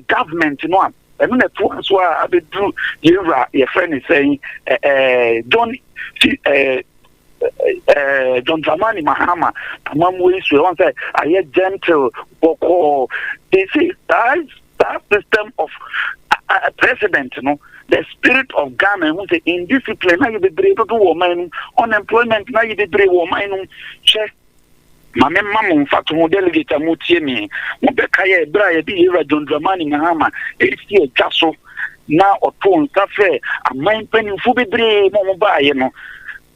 government no am and na to so abedu your friend is saying John Dramani Mahama Amamwe so one say I gentle boko. They say that system of president the spirit of Ghana who say indiscipline na you be brave to woman unemployment na you be brave woman check mame mamu mfato mo delegate amutie me mo be kaye bra ye bi John Dramani Mahama esi ejaso na oton safe aman panimfu be brave mo ba ye no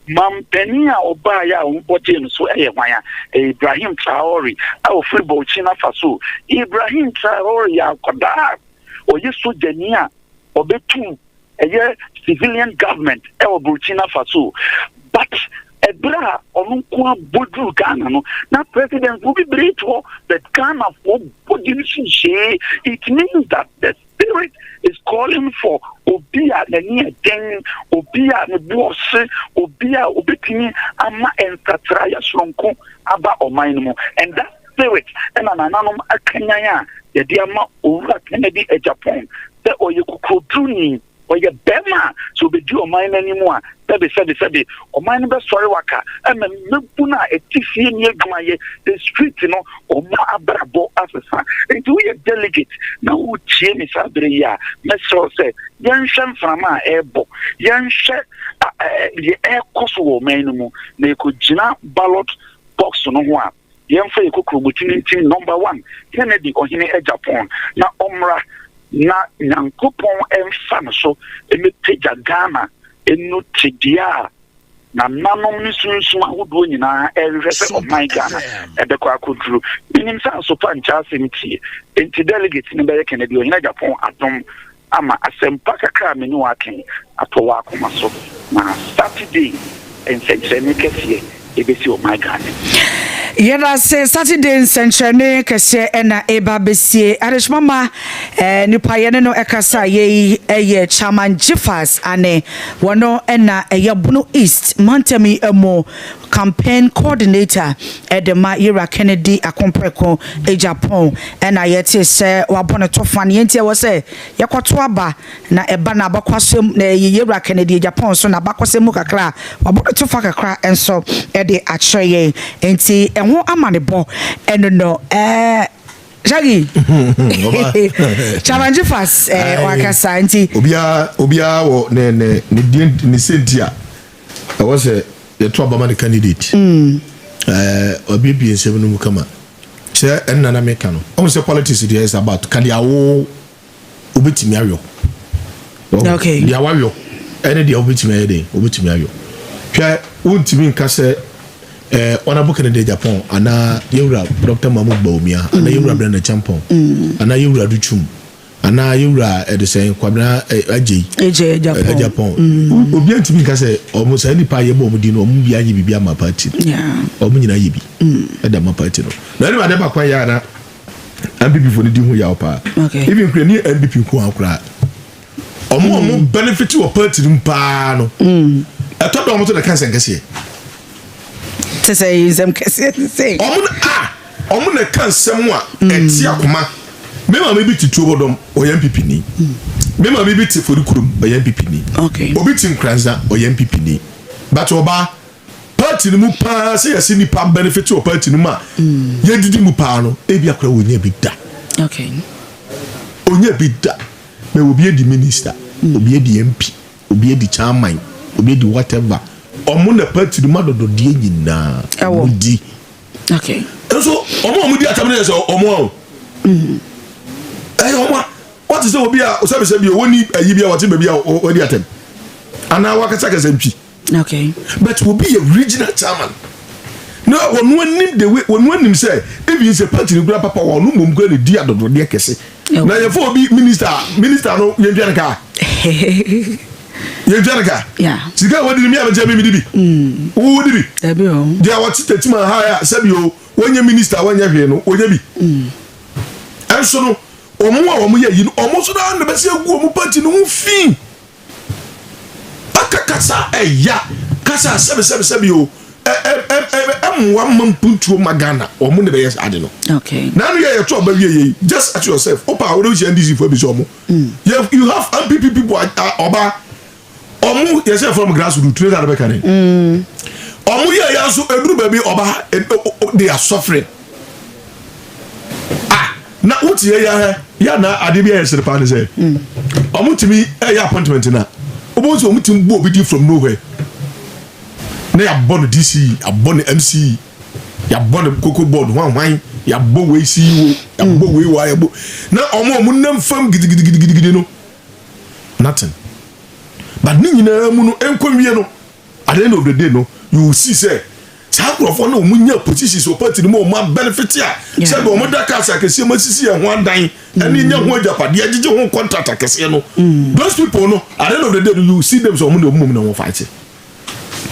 Mampenia Obaya Umbotin so Waya Ibrahim Traore our free Burkina Faso Ibrahim Traore Yakoda or Yesu Denia or Betu a civilian government Burkina Faso but Ebra Onukwa Bodu Ghana no now president will be brave to that Ghana for it means that the spirit is calling for Obia the near den Obia the boss Obia Obetini Ama and Katraya Slonko Aba Omainmo and that spirit and an anonymous Akanyaya the Diama Ura Kennedy a Japan the Oyukuduni or your Bema so be do mine anymore. Sabi or mine best story waka and Mupuna a TC near Gamaye the street or Ma Abrabo as a son. And do a delegate now Chini Sabria Mesro say Yan Shan Frama Airbo Yan Shet the air Kosovo Mainumu they could Jina ballot box no one. Yan Fay Kukubutin number 1 Kennedy or Hine Japan na Omra na Nankupon and Fanaso and Teja Ghana enu tidia na nanom ni sunsun ahodo nyina every of my Ghana ebekwa kodru minim san so pancha semti enti delegate ni be Kennedy ohina Japan adom ama asempa kakra meni waken atowa akoma so na Saturday ensenchene kese ebesi of my Ghana. Yeda se Saturday nsɛnkyerɛne kɛse ɛna eba besie arishmama nipa yene no ekasa ye eye chairman Jifas ane wono ɛna eye Bono East Mantemi emo campaign coordinator edema Yaa Kennedy akompreko Japan ɛna yete se wabone tofa ne yenti wo se yekoto aba na eba na abakwasem na Yaa Kennedy Japan so na abakwasem kakra wabone tofa kakra enso ede akyereye enti enho amanebo eno no Jagi Chairman Jifas wakasa enti obia wo ne sentia I was the trouble candidate obibi nsem no kama che enna na meka no o say politics is about can dia wo obetimi ayo okay dia wayo ene dia obetimi ayede obetimi ayo hwe wontimi nka se honorable Kennedy Japan ana Yewura Dr. Mahmoud Bawumia ana Yewura Brenda Champon ana Yewura Duchum ana Yewura edesen kwabna AJ Japan obi antimi nka se omo sa ni pa ye bo omudi no omo bia ye bibia ma party omo nyina ye bi eda ma party no na ni ba kwa ya na MPP for ni di hu ya opa even kure ni MPP ko akura omo benefit of party mpa no eto do omo to the cancer nkese to say them kese say omo na kansem a eti akoma me ma me bi ti tuobodom o ye MPP ni me ma me bi ti forikurum o ye MPP ni okay obi ti nkranza o ye MPP ni but oba party ni mu pa say yesi ni pa benefit o party ni ma ye didi mu pa no e bi akora wonya bi da okay onya bi da me obi e di minister obi e di MP obi e di chairman obi e di whatever omo na party ni ma dodo die nyina di okay so omo di atamne say omo omo what is obi a osabe bi woni ayi bi a wate ba bi a odi atem ana wakasa kasa mpi okay but will be a regional chairman no one need the way one him say if you say party ni papa wa no mum go ni di adodo de kese na ye for be minister no ye dwan ka yeah sika wodi mi abeje mi di bi wo di bi e bi o dia what Techiman ha ya sabi o wonye minister wonye hwe no wonye bi enso no omo ye yi no omo so na be se gu omo party no hu fi kasa eya kasa sebe yo one man puntu magana omo ne be yes ade no okay na no ye to ba wie just at yourself opa we don't see NDC for be so omo you have MPP people oba omo yourself from grassroots to that be kan omo ye ya so eduru ba bi oba they are suffering na uti ya na ade bi yes repa ne say omo timi ya appointment na obozo omutim bo obi from nowhere na ya born DC ya born MC ya born cocoa board hwan ya bo we CEO ya bo we wa ya bo na omo nam fam gidigidi no nothing but ni nyina mu no enkowie no at the end of the day no you will see say sakrofo na omunya positions o party no mo benefit ya say bo mo da ka sa kese masisi ya ho adan ani nya ho ajapade agege ho contract akese no those people no at the end of the day you see them so omo na mo fight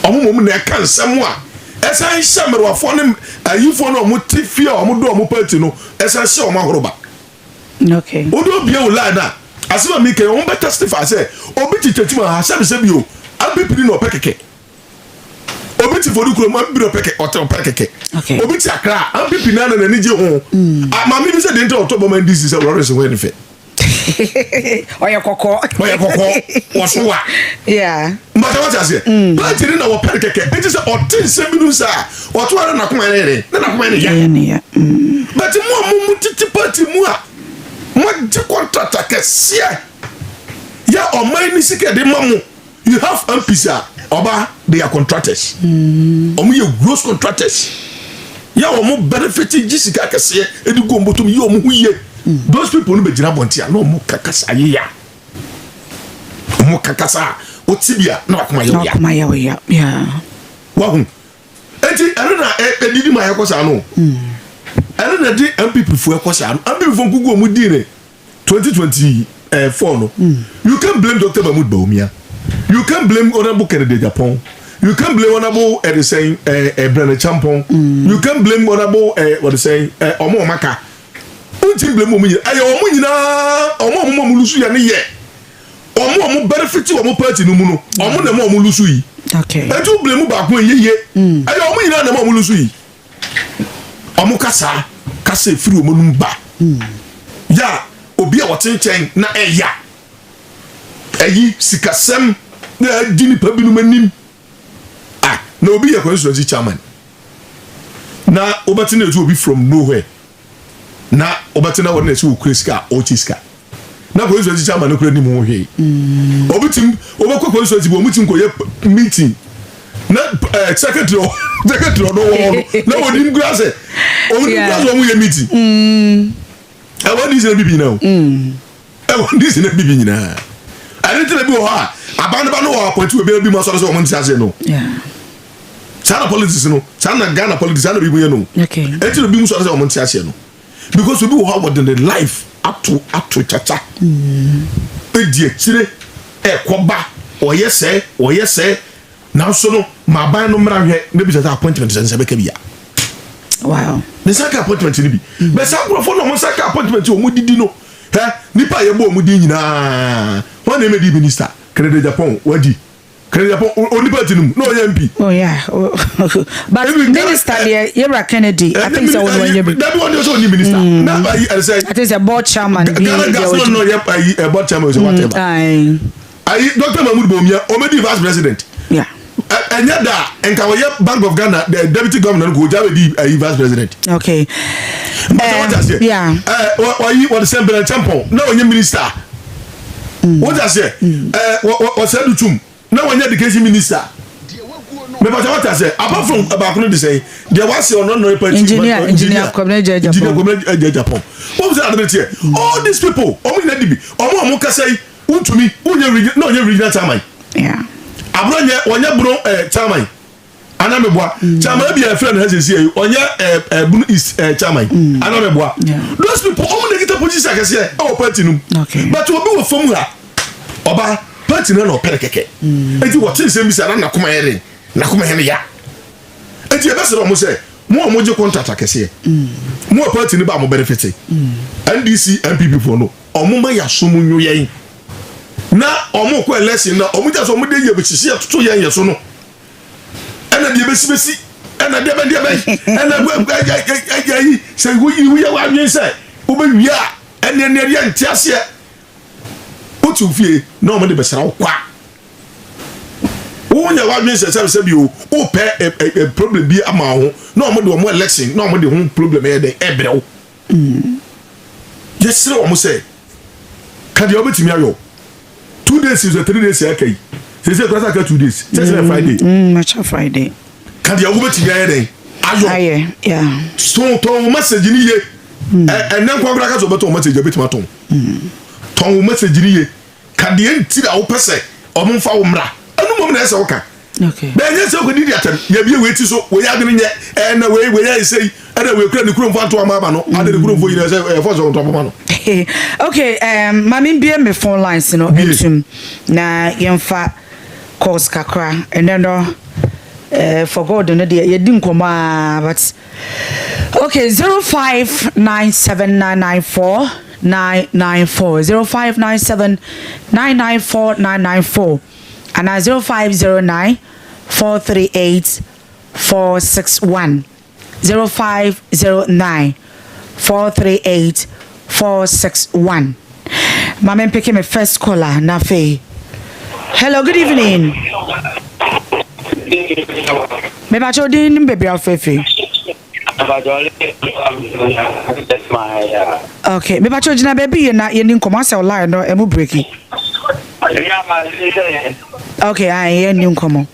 omo na kan sam a esan shamerwafo ne ayifo no mo tifia omo do omo party no esan hye omo ahoroba okay odo bia o lada asema mi ke omo be testify say obi Techiman ha sabe bi o abipiri no pekeke obi ti fodu kuro ma biro peke otel peke okay obi ti akra am pipi na na ni je ho ma mi bi se de nte otobo man DC se Lawrence we ni fe oya kokko waso wa yeah mbata what ase but ni na wo peke it say otin se binu sa oto ara na kuma ere na kuma ere ya but mu titi party mu a mo je contract akese ya o man ni sike de mamu you have MPs oba they are contractors omo ye gross contractors ya omo benefit jisika kase edi go mbotom ye omo huye those people no be jira bontia no omo kakasa ye ya omo kakasa otibia na wakoma ye ya yeah wahu enti eno na edidi ma yakosa no eno na di MPP fu yakosa no MPP fu gugu omo di ne 2024 no you can blame Dr. Mahmoud Bawumia. You can't blame Honorable Kennedy Japan. You can't blame Honorable saying Brenner Champon. You can't blame Honorable what they say Omo Maka. Unti blame Omo. Ayo Omo nyina Omo mulusu ya ne ye. Omo benefit Omo party no mu no. Omo na Omo mulusu yi. Okay. Etu blame ba ko ye. Ayo Omo nyina na Omo mulusu yi. Omo kasa free Omo numba. Ya obi a wotenchen na eya. Eyi sikasem na dini pabinu manim na obi ye constituency chairman na obatina etu obi from nowhere na obatina wona etu okreska ochiska na constituency chairman okre ni mu hwe obitim obekọ constituency bo mutim koye meeting na secretary no wo na wodim grass omu ye meeting I want this na bibi now I want this na bibi nyina I didn't be ha abandon no appoint we be mo so so mo ntia se no yeah China politics no China Ghana politics na be no okay enti be mo so so mo ntia se no because we be how what the life up to chacha die chire koba oye se na so no ma ban no mra hwe na bi ta appointment se be ka bia wow the second appointment ni bi but some profo no mo second appointment o mo didi no nipa ye bo mu di nyina won na me di minister Kennedy Japan wadi Kennedy only platinum. No MP. Oh yeah. But Minister Yaa Kennedy, I think so. That one is only minister. Now I say I think a board chairman. No, a board chairman or whatever. I Dr. Mahmoud Bomia, Omedi vice president. Yeah. And yet that and Kawaya Bank of Ghana, the deputy governor who be a vice president. Okay. Yeah. What the same temple? No, you minister. What I say? What said to now when you're the education minister. But what I say, apart from about say, there was your non engineer community Japan. What was the other here? All these people, Omo say, to me, no, you're regional chairman. Yeah. Abronya, when you're bro, chairman. Anameboa, chairman be a friend has a say, on your is chairman. Anameboa. Those people, only get a position, I can say, oh, platinum. Okay. But to be a formula, Oba, platinum or perkeke. And you watch him say, Mr. Nakumaere, Nakumaria. And you best almost say, more mojo contract, I can say. More platinum about benefit. NDC MPP for no. Omuma ya sumu nyoye. Na omo ko election na omo ja so mo de ye be chisi atoto ye yeso no. Ena de besi ena de ena gwa say we ya wa nwen say wo be wi a ene ya ntiase otu fie na omo de be sra kwa. Wo nya wa nwen say bi o pe problem bi ama ho na omo de omo election na omo de ho problem e de ebrew. Yes sir omo say kadi obetimi ayo 2 days is 3 days okay. Say kwasa ka 2 days. Just Friday. Much Friday. Kadi obetimi ayo den. Ayo. Yeah. So ton message ni ye. Nan kwa ka so beto message obetimi aton. Ton message ni ye. Kadi enti da wo pese omo fa wo mra. Anu mom na ese wo ka. Okay. Ben yes ko di atam. Ya bi we ti so we ya gni nye na we ya say ana we kura ni kuro mfa to amaba no. Ade ni kuro mfo yire say for so to amaba no. Okay, mami bie me phone lines no entum na yemfa calls kakra and then for God no dey yedi nkoma but okay 0597994994 0597994994 and 0509438461 0509438461. Mama picking my first caller Nafe. Hello, good evening. Me ba chodin baby afefe. Okay, me ba chodina baby na ye nin komo say line no emu breaki. Okay, I ye nin komo.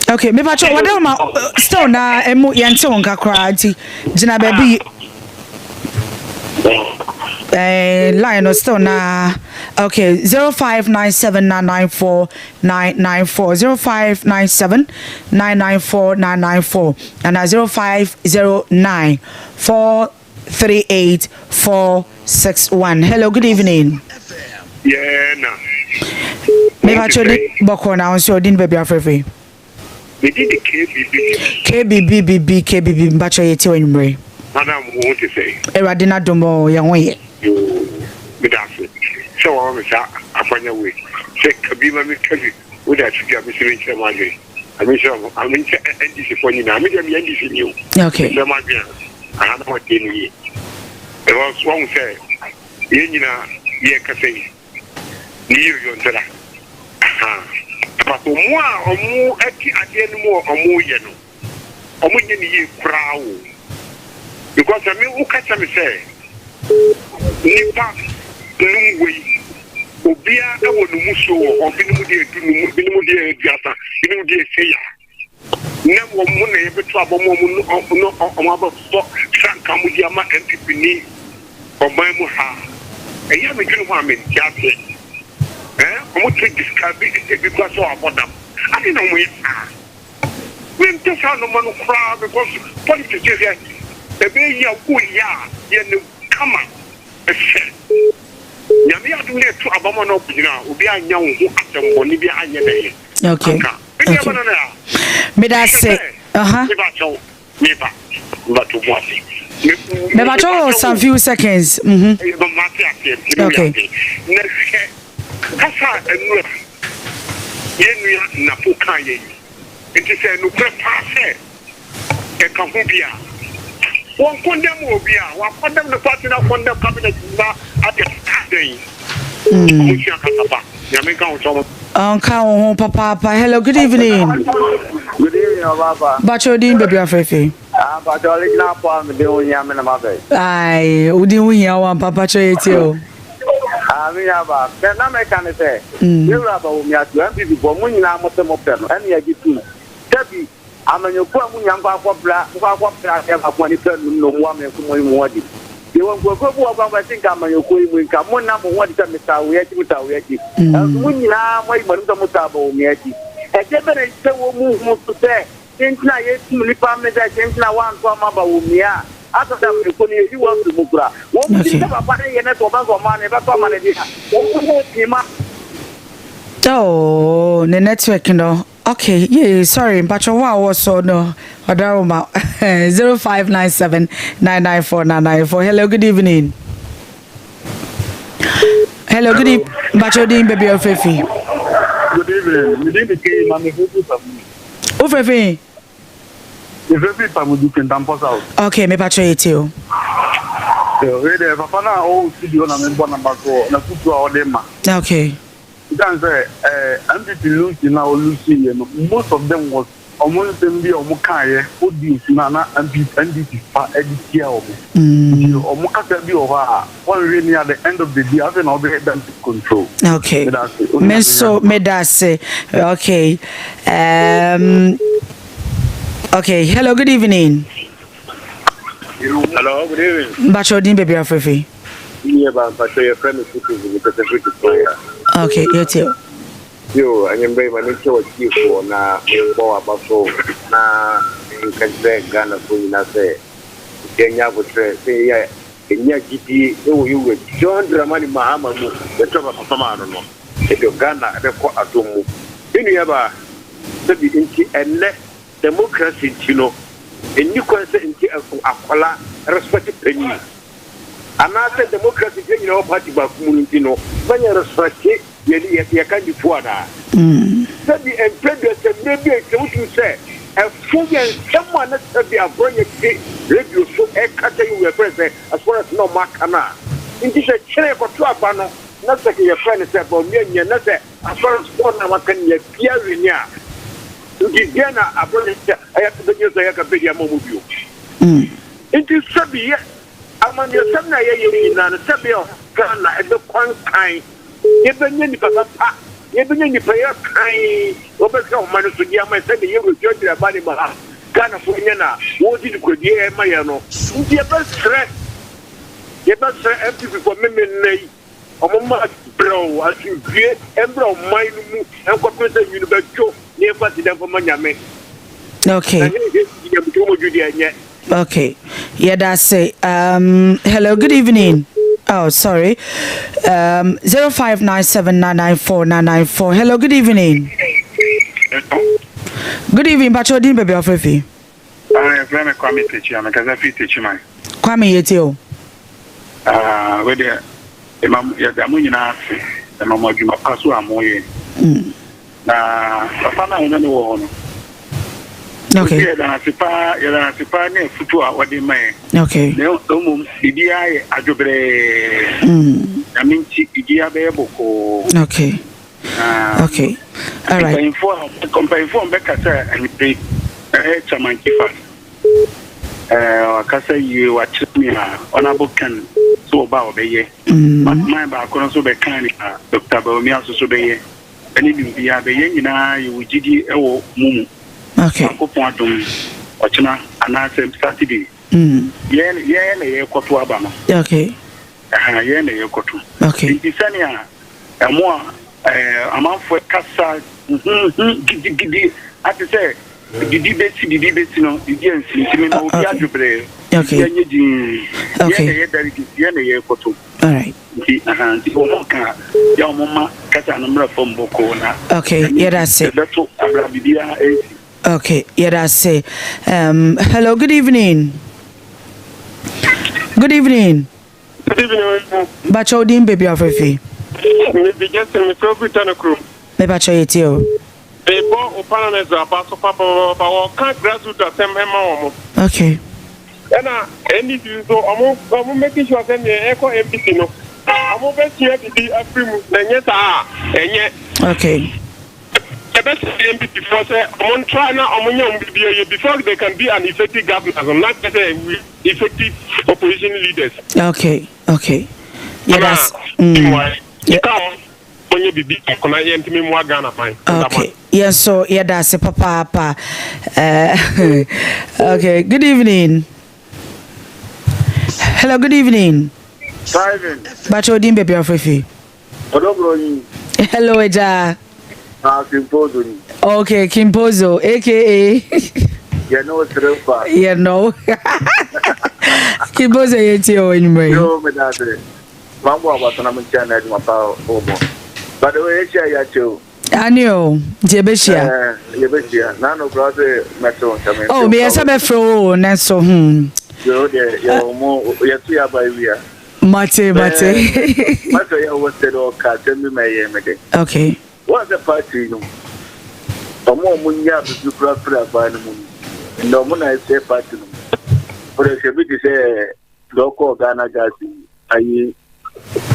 Okay, me pacho whatever ma still na emu yente won kakra nti gina baby line no still na okay 0597994994 0597994994 and 0509438461. Hello, good evening. Yeah, no. Me pacho di boko na onso din baby afefe. We did the KBB mbacho yeti wenmre. Madam, what to say? Eradina domo yanwe. You bedafe. So I was afanya we. Say kabima me kabi. Would that you have Mr. Chamaje? I mean NDC for you now. I mean NDC new. Okay. Chamaje. I had what day ni. There was one say. Yenina ye cafe. Ni yo ntela. But omo ati ade no mo omo ye no omo nye ni ye kura o because I mean who catch me say nipa nungwe obia e wo no muso o binimu de edu binimu de ediasa binimu de eseya na wo mo na ye beto abomo no omo aba so sanka mu di ama MPP ni oman mu ha eya me dwunu ho amentiate omo to describe it because of abodam. I didn't know we just have no man crowd because politics is here. The way you are, you come on. Yami are doing it to Obama no now. We are young who at the money behind you. Okay. Me that say, Neighbor, but to what? Never some few seconds. Okay. Kasa enu yenu na poka ye enti se no prepare e ka ho bia won condemn obi a wa condemn the party na condemn cabinet na attain mo sia kasa ya me ka ho papa hello good evening. Good evening Obaapa. Bacho din baby afefe. Bacho original form de onya me na mabe. Ai udi unya wa papa cho yetio. Aba na me kan say you raba o mi atu MPP bo mu nyina motemo pe no ene agi tu tabi amanyoku amu nyanko akobra e ba kwani pe no mu ame ku mu wodi ye won go bu oba ba tinka amanyoku yi mu nka mu na mu wodi ta meta wo yaki mu nyina mo imaru ta mutaba o mi agi e je bere se wo mu su te tinka ye tu ni pa me da tinka wan ko ma ba wo mi a after that we go you want to mukura wo ti ba ba ye na to ba so ma ne ba to ma ne dia wo ti ma oh the network no okay yeah sorry but what was so no odaroma 0597994994 hello good evening bacho din baby ofefi good evening me dey ke ma me fufu samu ofefi If pamudu kentampo south. Okay, me pacho etio. We dey papa na o studio na me bona bako na futu a odema. Okay. You can say MPP Lucy na Lucy no most of them was almost them be omukaye odi na NDP fa editia omo. Omukata bi o ha one really at the end of the day I think be them to control. Okay. Medase. Okay. Okay, hello, good evening. Hello, good evening. Bacho din baby afefe. Yeah, but your friend is because of it. Okay, you too. Yo, I am very much what you for na mo abaso na nkanze Ghana for na say. Kenya go say yeah, Kenya GP you we John Dramani Mahama mu the top of Papa no. E do Ghana e ko adomu. Inu yaba se bi nti enne democracy tino eni kwanse nti akwala respect penny anase democracy penny no party ba community no banya respect ye kan di fuada sabi empedo se maybe e wutu say e fuya someone na sabi abronya ke radio so e kata you present as far as no makana nti se chere ko to aba no na se ke ye friend say bo nya na se as far as one na makana ye pia wenya Diana Abronica, I have to be used like a video movie. It is Sabia. Among your son, I am in Sabia, Ghana, and the one kind. Even in the papa, even in the prayer kind, overcome managed to get my son, you will judge their body. Ghana for Yana, what did you could hear Mayano? Your best stress. Your best empty for me. Mama bro, as you get and bro, mine and corporate university. Okay. Okay. Yeah, that's it. Hello, good evening. Oh, sorry. 0597994994. Hello, good evening. Good evening, Bacho din baby ofefi. Friend Kwame Techiman, Techiman. Kwame yetio. We there Imam ya damu nyina afi. Na mama pasu amoye. Na papa na ina no ho no. Okay. Ya na sipa ne futu a wode mai. Okay. Ne omum bibia ye adwobre. Na minchi bibia be boko. Okay. Okay. All right. Compare beka say anipre chairman kifa. Akasa yi wa chimi a honorable kan so ba obeye. My ba kono so be kan Dr. Baumia so be any bia be nyina you gidi ewo mumu. Okay. Akopon adom ochina anase Saturday. Ye na ye koto aba no. Okay. Ye na ye koto. Okay. Intisania emo amanfo kasa gidi ati say didi beti no didi nsintimi no obi adwobre. Okay. Ye ye delegate ye na ye koto. All right. Okay, Okay, yeah, that's it. Okay, yeah, that's it. Hello, good evening. Good evening. Good evening. Bacho din baby afefi. Maybe just me so good on a crew. Me bacho yetio. They bought Obaapa about so papa can't graduate at them mama. Okay. And any so I'm making sure that the echo empty no. I'm over here to be a free and yes and okay. The best before say I'm trying now before they can be an effective governor. I'm not effective opposition leaders. Okay. Yeah, that's okay. Yeah, so yeah, that's it, papa. Okay. Good evening. Hello, good evening. Bacho din baby afefi. Hello, Eja. Kimpozo. Okay, Kimpozo, aka. You know Trepa. You know. Kimpozo yetio anyway. Yo, me dade. Mambo abatana mchana ni mapao omo. By the way, echa ya cho. Anio, Jebeshia. Jebeshia. Nano brother meto chame. Oh, me asa be fro na so Yo de yo mo yetu ya ba wi. Mate. Mate ya wo se do ka temi meye mede. Okay. What's the party no? Omo munya bisu pra ba no mu. Ndo mo na ese party no. For the shebi di say loko Ghana gasi ayi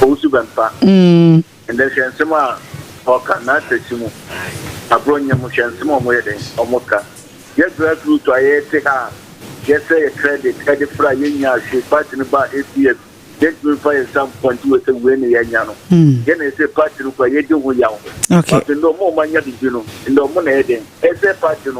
Osu Bempa. And then Shansima or Kana Techiman. Abronya Mushansimo wedding or Moka. Get through to Ayeta. Get a credit, fry in she fighting about 8 years. Get me fire some point with a winning Yano. Then I say party for Yedu Yao. Okay. But no more money, you know, in the money heading. As a party,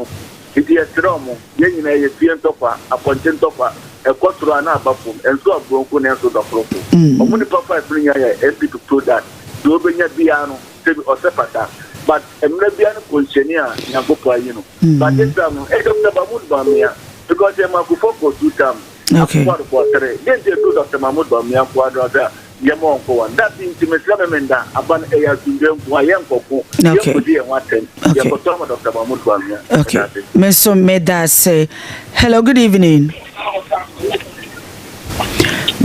it is a drama. Yen a Pian Topa, a Pontin Topa. A quarter an hour and so a broken answer the problem. Only Papa bring a MP to prove that. Do bring a piano or sepata. But a Mlebian Conchenia, Nagopa, you know. But this time, I don't have a mood Bamia because I'm a focus 2 times. Okay. Then they do Dr. Mahmoud Bamia Quadra, Yamon for one. That intimate Lamenda, upon a Sundam, Wayam Coco, Yakudia, Dr. Mahmoud Bamia. Okay. Meso made that say, hello, good evening.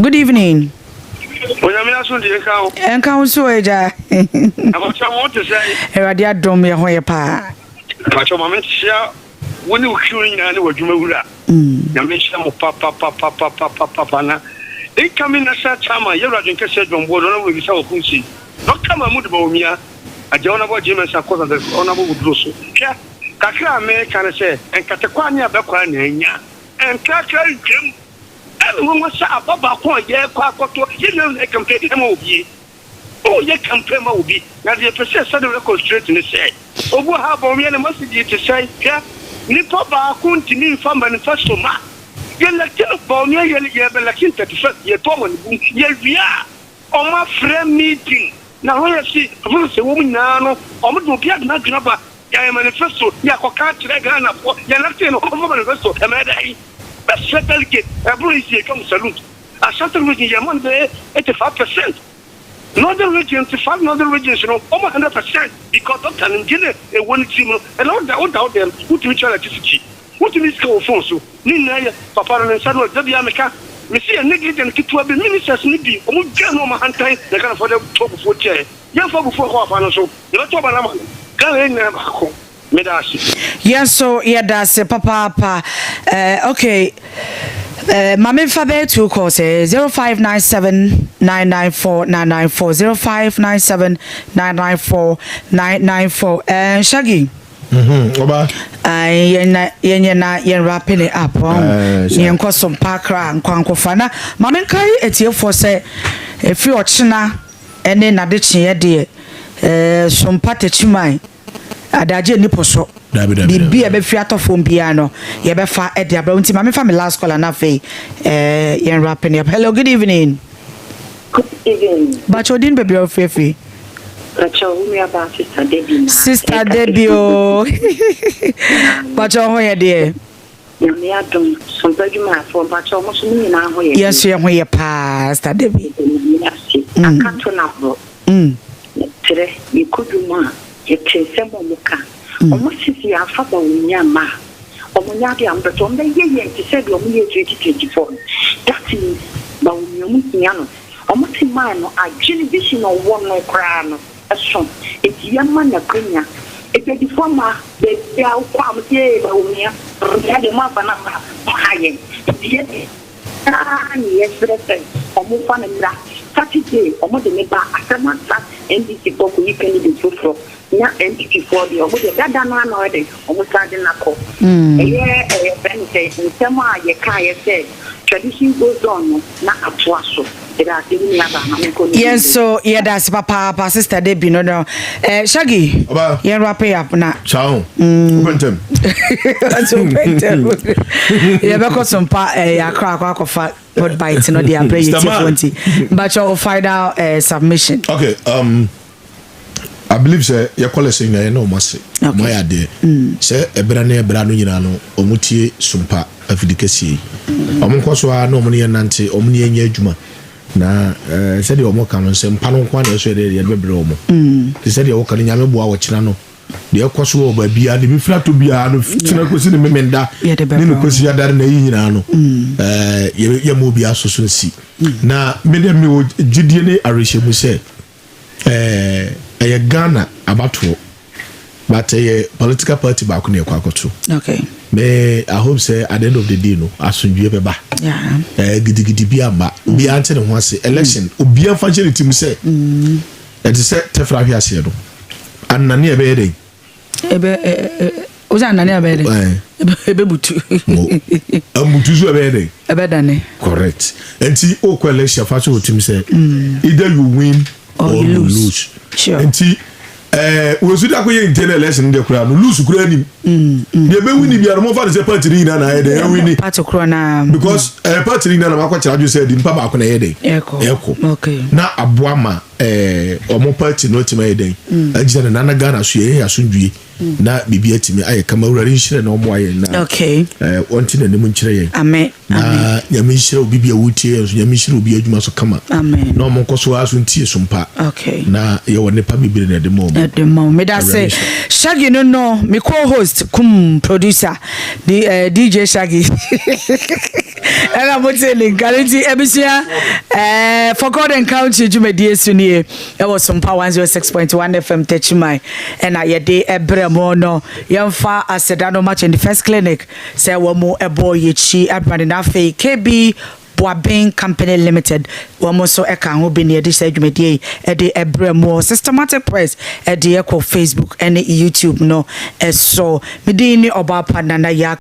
Good evening. And council Eja. I want to say, Radia Dom Yahoyapa. But your moment share when you curing and what you move. Yamisha Papa. They come in a such time, you're not interested on board on with yourself. Not come a mood about me. I don't know about Jim and Sakos and the honorable Druso. Kakra American say, and Kataquania Baquania, and Kakra Jim. Everyone was a Baba point, yeah, Quaco, you know, they compare MOB. Oh, you compare MOB. Now the professor of the record straight in the say, oh, what have we must be to say, yeah, Nipoba couldn't mean from manifesto ma. You're like California, you're like 31st, you're Poland, we are on my friend meeting. Now, when I see a woman now, or would be not grabber, yeah, manifesto, yeah, Cocat, Ghana, you're not saying over manifesto, am I? But settle get a police come salute. A certain region, Yaman there 85%. Northern region to 5 northern regions, you know, over 100% because of an engineer, a 1 team, and all the out there, who to each electricity. What do we go for? So, Nina, Papa and Samuel, America, we see a negligent to have the ministers need or general Mahantai, the kind of for the top of 4 chair. Young for before half an hour, so, you're talking about Go yes, so yeah, that's Papa. Okay. Mame Fabe to call say 0597 994 994 0597 994 994 Shaggy. Oba. Yen wrapping it up on yen ko some pakra and kwankofana. Mame kai etie for say if you ochina ene na de chie de Sompa Techiman adaje ni poso bibi e be fiato fom bia no ye be fa e de abra nti ma me fa me last call na fe yen wrapping up. Hello, good evening. Good evening. Bachodin baby of Fefe. Bacho me about Sister Debbie. Sister Debbie o. Bacho ho ye de. Me adom Sompa dwuma for Bacho mo so ni na ho ye. Yes, ye ho ye pa Sister Debbie. Akato na ho. Tere ikuduma ye tensemo muka almost see our father in Yama. Omunyadi am but on the year to say the year 2024. That is Bauniano. Almost in mine, I generation of one no crown. A son, it's Yamana Kenya. If the former, they are quam day, Baunia, had a map and a high. Yesterday, Omufan and that Saturday, Omodeba, Akamata, NDC Boku, you can even so for. Na entity for the omude dada no anode omusade nako friend say nsema ye kai say tradition goes on na atoaso yes so yeah that's papa sister Debbie no Shaggy yeah wrap up na ciao opentem that's opentem yeah because Sompa Accra akofa not bite no dey play 20 but your final submission okay I believe say your college na no must my ade say ebra na ebra no nyina no omutie Sompa afidikesi omunkoso a no omune nante omune enya adwuma na say de omoka no say mpa no kwa na so de bebre omo say de oka nyame boa wo kina no de ekoso wo ba bia de mi flato bia no tina kosi ne memenda ne no kosi adare na yi nyina no ye mo bia soso nsi na me de mi gidie ne arehemu say Ghana abato but political party back on kwakoto okay me I hope say at the end of the day no asundwe beba gidi bia ma bia ante ne ho ase election obia fanchele team say it say tefra hwe ase no anane ebe dey oza anane ebe dey ebe butu amutu so ebe dey ebe dane correct enti o ko election fa so team say either you win or you lose. Sure. Enti we should akoye internal election de kura no lose kura ni. Dey be win bi armo fa de party ni na e dey win. Party kura na because party ni na makwa kira ju say di mpa ba ko na e dey. Eko. Okay. Na aboama omo party no tima e dey. Agina na Ghana so ye asundwie. Na bibi atimi aye kama urare nhire na omo aye na. Okay. Onti na nemu nhire ye. Amen. Na nyame nhire obi bia wutie enso nyame nhire obi adwuma so kama. Amen. Na omo nkoso aso ntie Sompa. Okay. Na ye wone pa bibire na de mo. The mom me that say Shaggy no me co-host producer the DJ Shaggy and I'm telling guarantee ebusia for God and country jumedie sunie e was Sompa 106.1Fm Techiman and I dey ebremo no yemfa asedano match in the first clinic say wo mo ebo yechi abrande na fe KB Boabin Company Limited womoso eka ho bi ne de say dwumedie e de ebremo systematic press e de ko Facebook and YouTube no so me di ni Obaapa nana Yaa